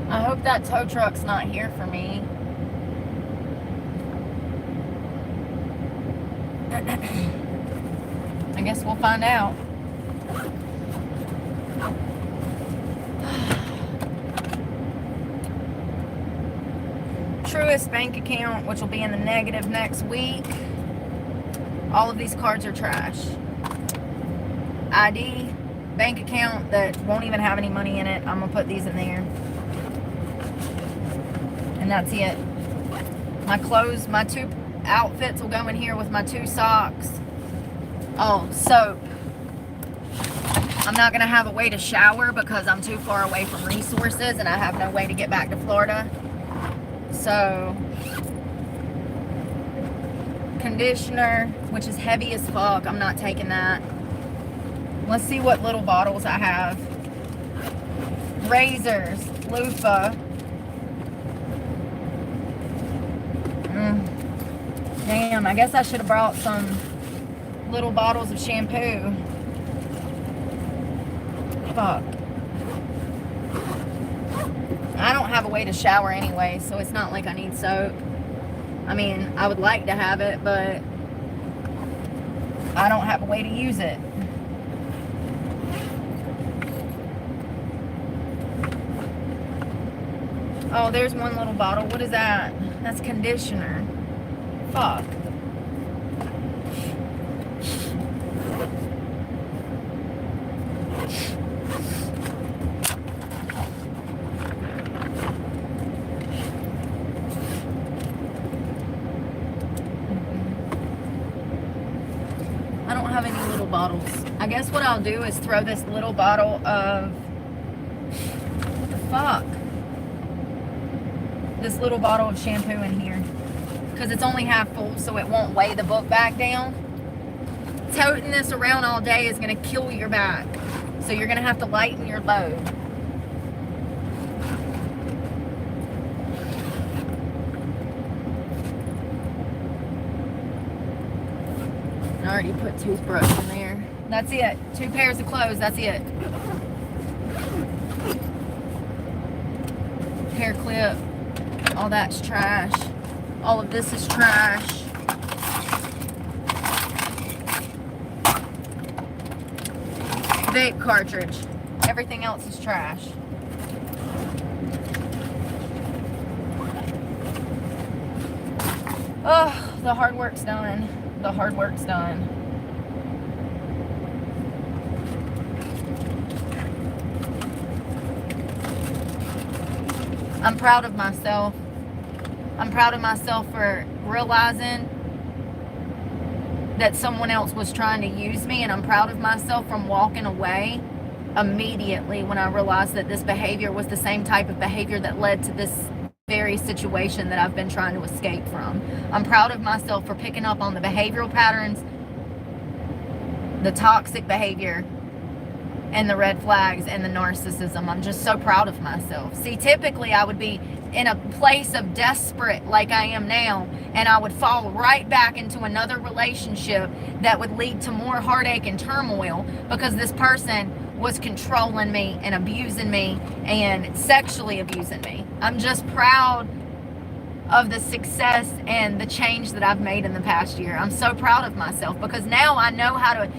I hope that tow truck's not here for me. I guess we'll find out. Truist bank account, which will be in the negative next week. All of these cards are trash. ID, bank account that won't even have any money in it. I'm gonna put these in there. And that's it. My clothes, my 2 outfits will go in here with my 2 socks. Oh, soap. I'm not gonna have a way to shower because I'm too far away from resources and I have no way to get back to Florida. So, conditioner, which is heavy as fuck. I'm not taking that. Let's see what little bottles I have. Razors, loofah. Damn, I guess I should have brought some little bottles of shampoo. Fuck. I don't have a way to shower anyway, so it's not like I need soap. I mean, I would like to have it, but I don't have a way to use it. Oh, there's one little bottle. What is that? That's conditioner. Fuck. I don't have any little bottles. I guess what I'll do is throw this little bottle of... What the fuck? This little bottle of shampoo in here. Because it's only half full, so it won't weigh the book back down. Toting this around all day is going to kill your back. So you're going to have to lighten your load. I already put toothbrush in there. That's it. 2 pairs of clothes. That's it. Hair clip. All that's trash. All of this is trash. Vape cartridge. Everything else is trash. Oh, the hard work's done. The hard work's done. I'm proud of myself. I'm proud of myself for realizing that someone else was trying to use me, and I'm proud of myself from walking away immediately when I realized that this behavior was the same type of behavior that led to this very situation that I've been trying to escape from. I'm proud of myself for picking up on the behavioral patterns, the toxic behavior, and the red flags and the narcissism. I'm just so proud of myself. See, typically I would be in a place of desperate like I am now, and I would fall right back into another relationship that would lead to more heartache and turmoil because this person was controlling me and abusing me and sexually abusing me. I'm just proud of the success and the change that I've made in the past year. I'm so proud of myself because now I know how to,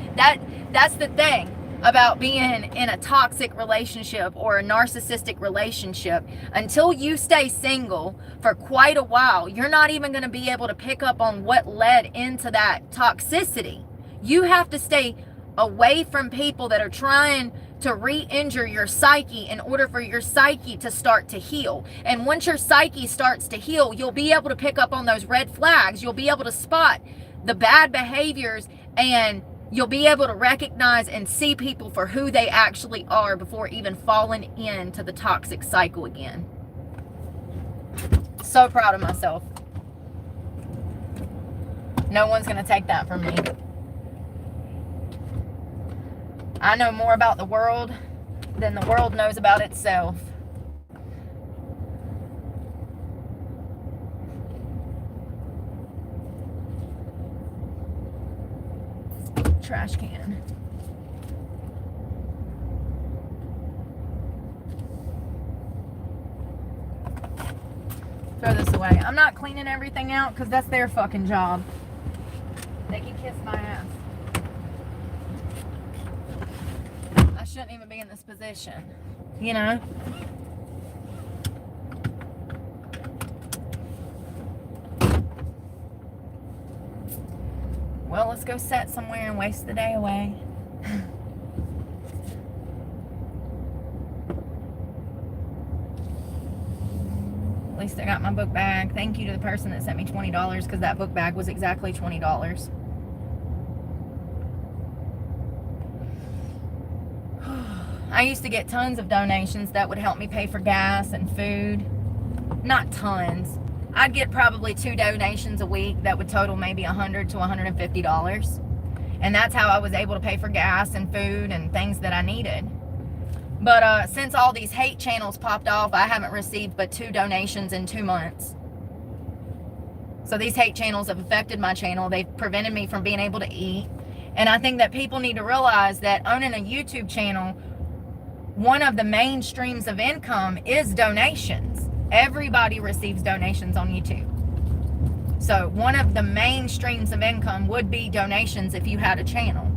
that's the thing about being in a toxic relationship or a narcissistic relationship. Until you stay single for quite a while, you're not even going to be able to pick up on what led into that toxicity. You have to stay away from people that are trying to re-injure your psyche in order for your psyche to start to heal. And once your psyche starts to heal, you'll be able to pick up on those red flags. You'll be able to spot the bad behaviors, and you'll be able to recognize and see people for who they actually are before even falling into the toxic cycle again. So proud of myself. No one's going to take that from me. I know more about the world than the world knows about itself. Trash can. Throw this away. I'm not cleaning everything out because that's their fucking job. They can kiss my ass. I shouldn't even be in this position, you know? Well, let's go sit somewhere and waste the day away. At least I got my book bag. Thank you to the person that sent me $20 because that book bag was exactly $20. I used to get tons of donations that would help me pay for gas and food. Not tons. I'd get probably 2 donations a week that would total maybe $100 to $150. And that's how I was able to pay for gas and food and things that I needed. But since all these hate channels popped off, I haven't received but 2 donations in 2 months. So these hate channels have affected my channel. They've prevented me from being able to eat. And I think that people need to realize that owning a YouTube channel, one of the main streams of income is donations. Everybody receives donations on YouTube. So one of the main streams of income would be donations if you had a channel.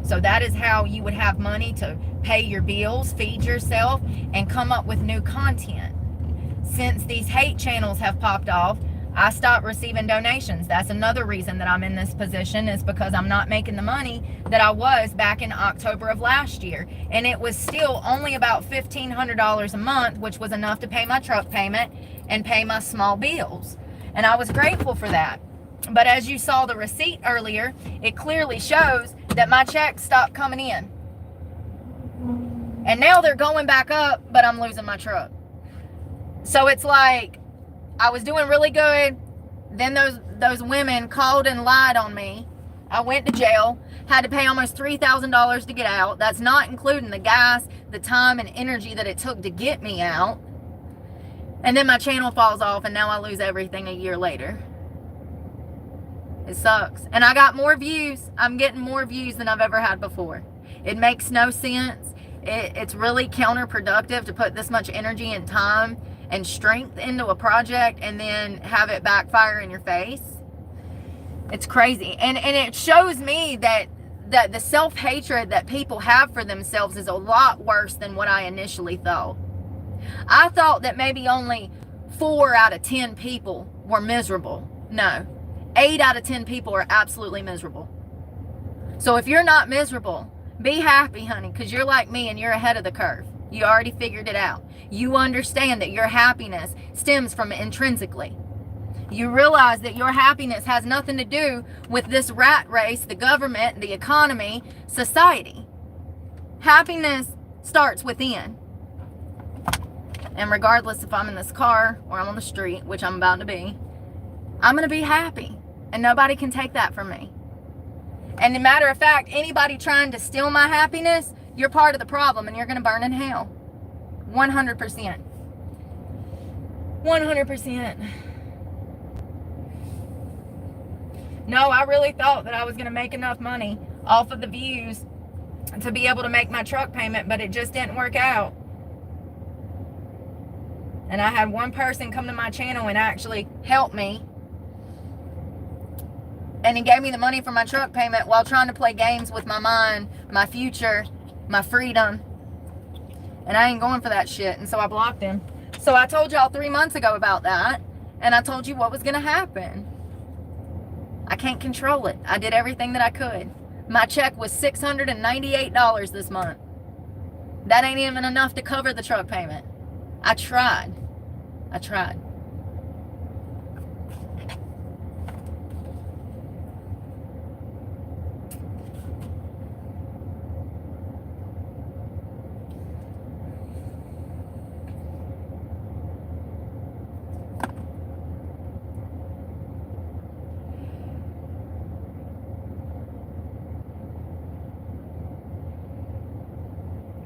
So that is how you would have money to pay your bills, feed yourself, and come up with new content. Since these hate channels have popped off, I stopped receiving donations. That's another reason that I'm in this position, is because I'm not making the money that I was back in October of last year. And it was still only about $1,500 a month, which was enough to pay my truck payment and pay my small bills. And I was grateful for that. But as you saw the receipt earlier, it clearly shows that my checks stopped coming in. And now they're going back up, but I'm losing my truck. So it's like, I was doing really good. Then those women called and lied on me. I went to jail, had to pay almost $3,000 to get out. That's not including the gas, the time, and energy that it took to get me out. And then my channel falls off, and now I lose everything a year later. It sucks. And I got more views. I'm getting more views than I've ever had before. It makes no sense. It's really counterproductive to put this much energy and time and strength into a project and then have it backfire in your face. It's crazy. And it shows me that the self-hatred that people have for themselves is a lot worse than what I initially thought. I thought that maybe only 4 out of 10 people were miserable. No, 8 out of 10 people are absolutely miserable. So if you're not miserable, be happy, honey, because you're like me and you're ahead of the curve. You already figured it out. You understand that your happiness stems from intrinsically. You realize that your happiness has nothing to do with this rat race, the government, the economy, society. Happiness starts within. And regardless if I'm in this car or I'm on the street, which I'm about to be, I'm going to be happy. And nobody can take that from me. And as a matter of fact, anybody trying to steal my happiness, you're part of the problem and you're going to burn in hell. 100%. 100%. No, I really thought that I was going to make enough money off of the views to be able to make my truck payment, but it just didn't work out. And I had one person come to my channel and actually help me. And he gave me the money for my truck payment while trying to play games with my mind, my future, my freedom. And I ain't going for that shit. And so I blocked him. So I told y'all 3 months ago about that. And I told you what was going to happen. I can't control it. I did everything that I could. My check was $698 this month. That ain't even enough to cover the truck payment. I tried.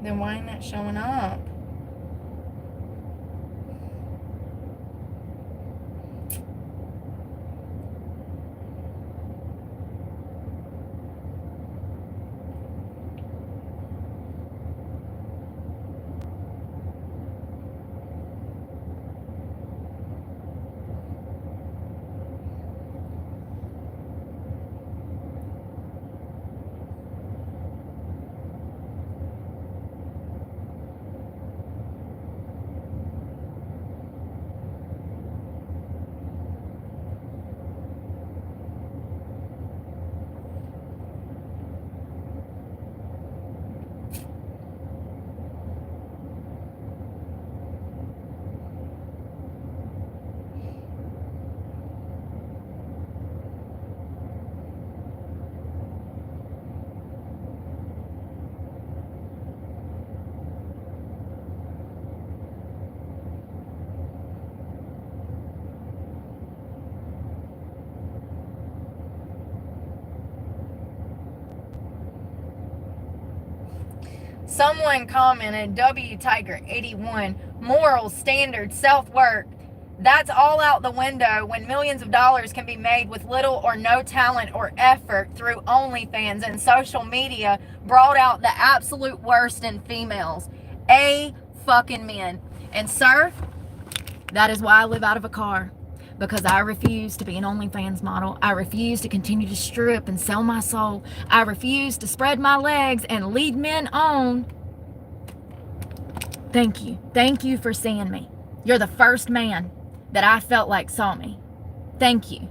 Then why ain't that showing up? Someone commented, W Tiger 81, morals, standards, self-worth. That's all out the window when millions of dollars can be made with little or no talent or effort through OnlyFans, and social media brought out the absolute worst in females. Fucking men. And sir, that is why I live out of a car. Because I refuse to be an OnlyFans model. I refuse to continue to strip and sell my soul. I refuse to spread my legs and lead men on. Thank you. Thank you for seeing me. You're the first man that I felt like saw me. Thank you.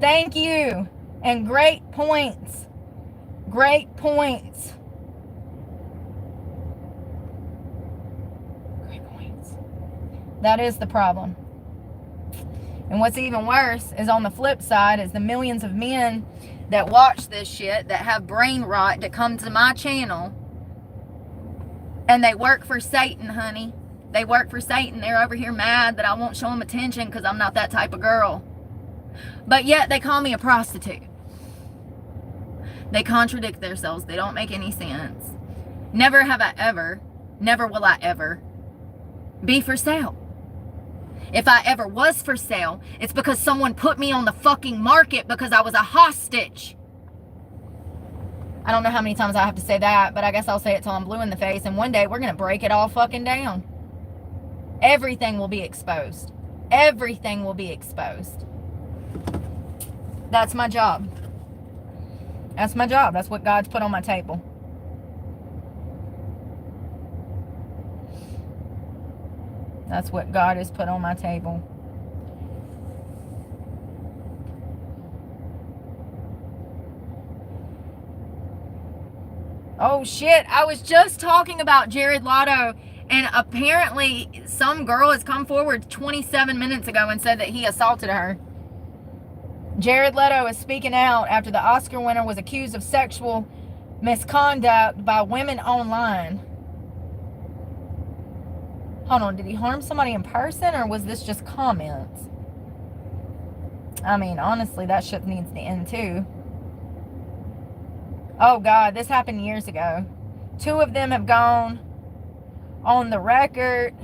Thank you. And great points. Great points. That is the problem. And what's even worse is on the flip side is the millions of men that watch this shit, that have brain rot, that come to my channel, and they work for Satan, honey. They work for Satan. They're over here mad that I won't show them attention because I'm not that type of girl. But yet they call me a prostitute. They contradict themselves. They don't make any sense. Never have I ever, never will I ever be for sale. If I ever was for sale, it's because someone put me on the fucking market because I was a hostage. I don't know how many times I have to say that, but I guess I'll say it till I'm blue in the face, and one day we're going to break it all fucking down. Everything will be exposed. Everything will be exposed. That's my job. That's my job. That's what God's put on my table. That's what God has put on my table. Oh shit, I was just talking about Jared Leto, and apparently some girl has come forward 27 minutes ago and said that he assaulted her. Jared Leto is speaking out after the Oscar winner was accused of sexual misconduct by women online. Hold on, did he harm somebody in person, or was this just comments? I mean, honestly, that shit needs to end too. Oh God, this happened years ago. 2 of them have gone on the record.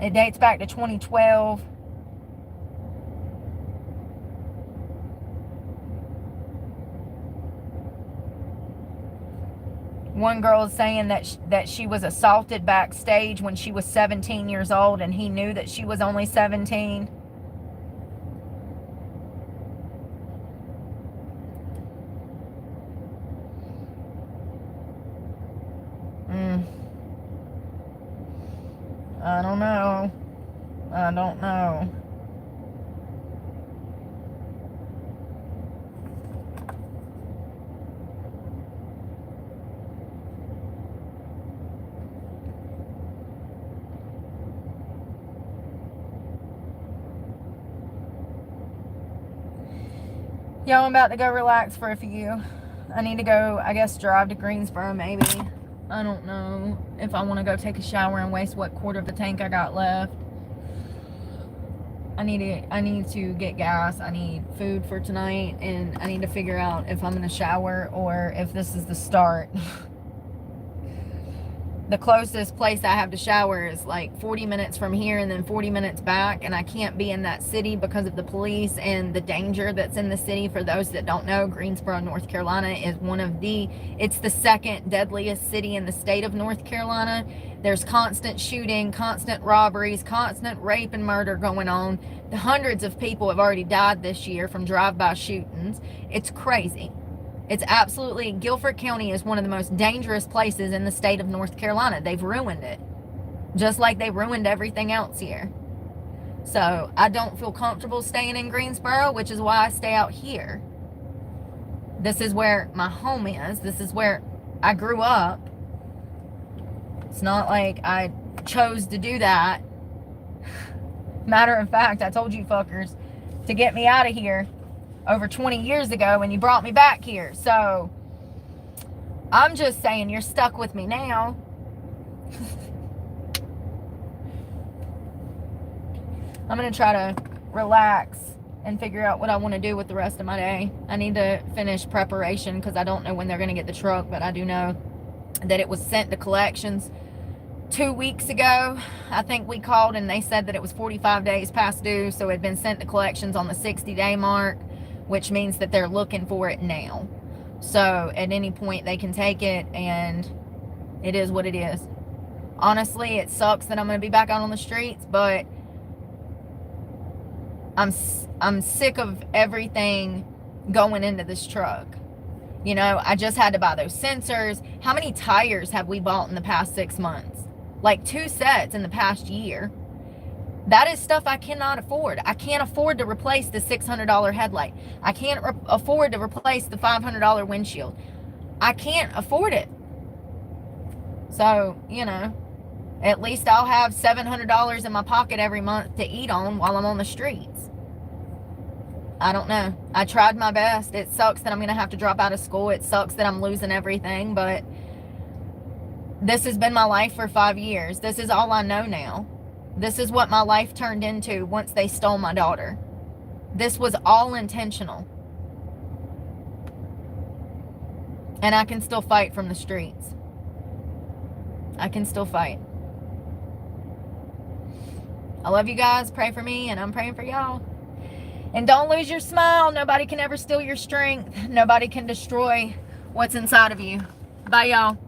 It dates back to 2012. One girl is saying that she was assaulted backstage when she was 17 years old, and he knew that she was only 17. I don't know. I don't know. Y'all, I'm about to go relax for a few. I need to go, I guess, drive to Greensboro maybe. I don't know if I want to go take a shower and waste what quarter of the tank I got left. I need to get gas. I need food for tonight, and I need to figure out if I'm going to shower or if this is the start. The closest place I have to shower is like 40 minutes from here and then 40 minutes back, and I can't be in that city because of the police and the danger that's in the city. For those that don't know, Greensboro, North Carolina is it's the second deadliest city in the state of North Carolina. There's constant shooting, constant robberies, constant rape and murder going on. Hundreds of people have already died this year from drive-by shootings. It's crazy. It's absolutely, Guilford County is one of the most dangerous places in the state of North Carolina. They've ruined it. Just like they ruined everything else here. So I don't feel comfortable staying in Greensboro, which is why I stay out here. This is where my home is. This is where I grew up. It's not like I chose to do that. Matter of fact, I told you fuckers to get me out of here over 20 years ago when you brought me back here. So I'm just saying, you're stuck with me now. I'm going to try to relax and figure out what I want to do with the rest of my day. I need to finish preparation because I don't know when they're going to get the truck, but I do know that it was sent to collections 2 weeks ago. I think we called and they said that it was 45 days past due, so it had been sent to collections on the 60-day mark, which means that they're looking for it now. So at any point they can take it, and it is what it is. Honestly, it sucks that I'm going to be back out on the streets, but I'm sick of everything going into this truck. You know, I just had to buy those sensors. How many tires have we bought in the past 6 months? Like 2 sets in the past year. That is stuff I cannot afford. I can't afford to replace the $600 headlight. I can't afford to replace the $500 windshield. I can't afford it. So, you know, at least I'll have $700 in my pocket every month to eat on while I'm on the streets. I don't know. I tried my best. It sucks that I'm going to have to drop out of school. It sucks that I'm losing everything, but this has been my life for 5 years. This is all I know now. This is what my life turned into once they stole my daughter. This was all intentional. And I can still fight from the streets. I can still fight. I love you guys. Pray for me, and I'm praying for y'all. And don't lose your smile. Nobody can ever steal your strength. Nobody can destroy what's inside of you. Bye, y'all.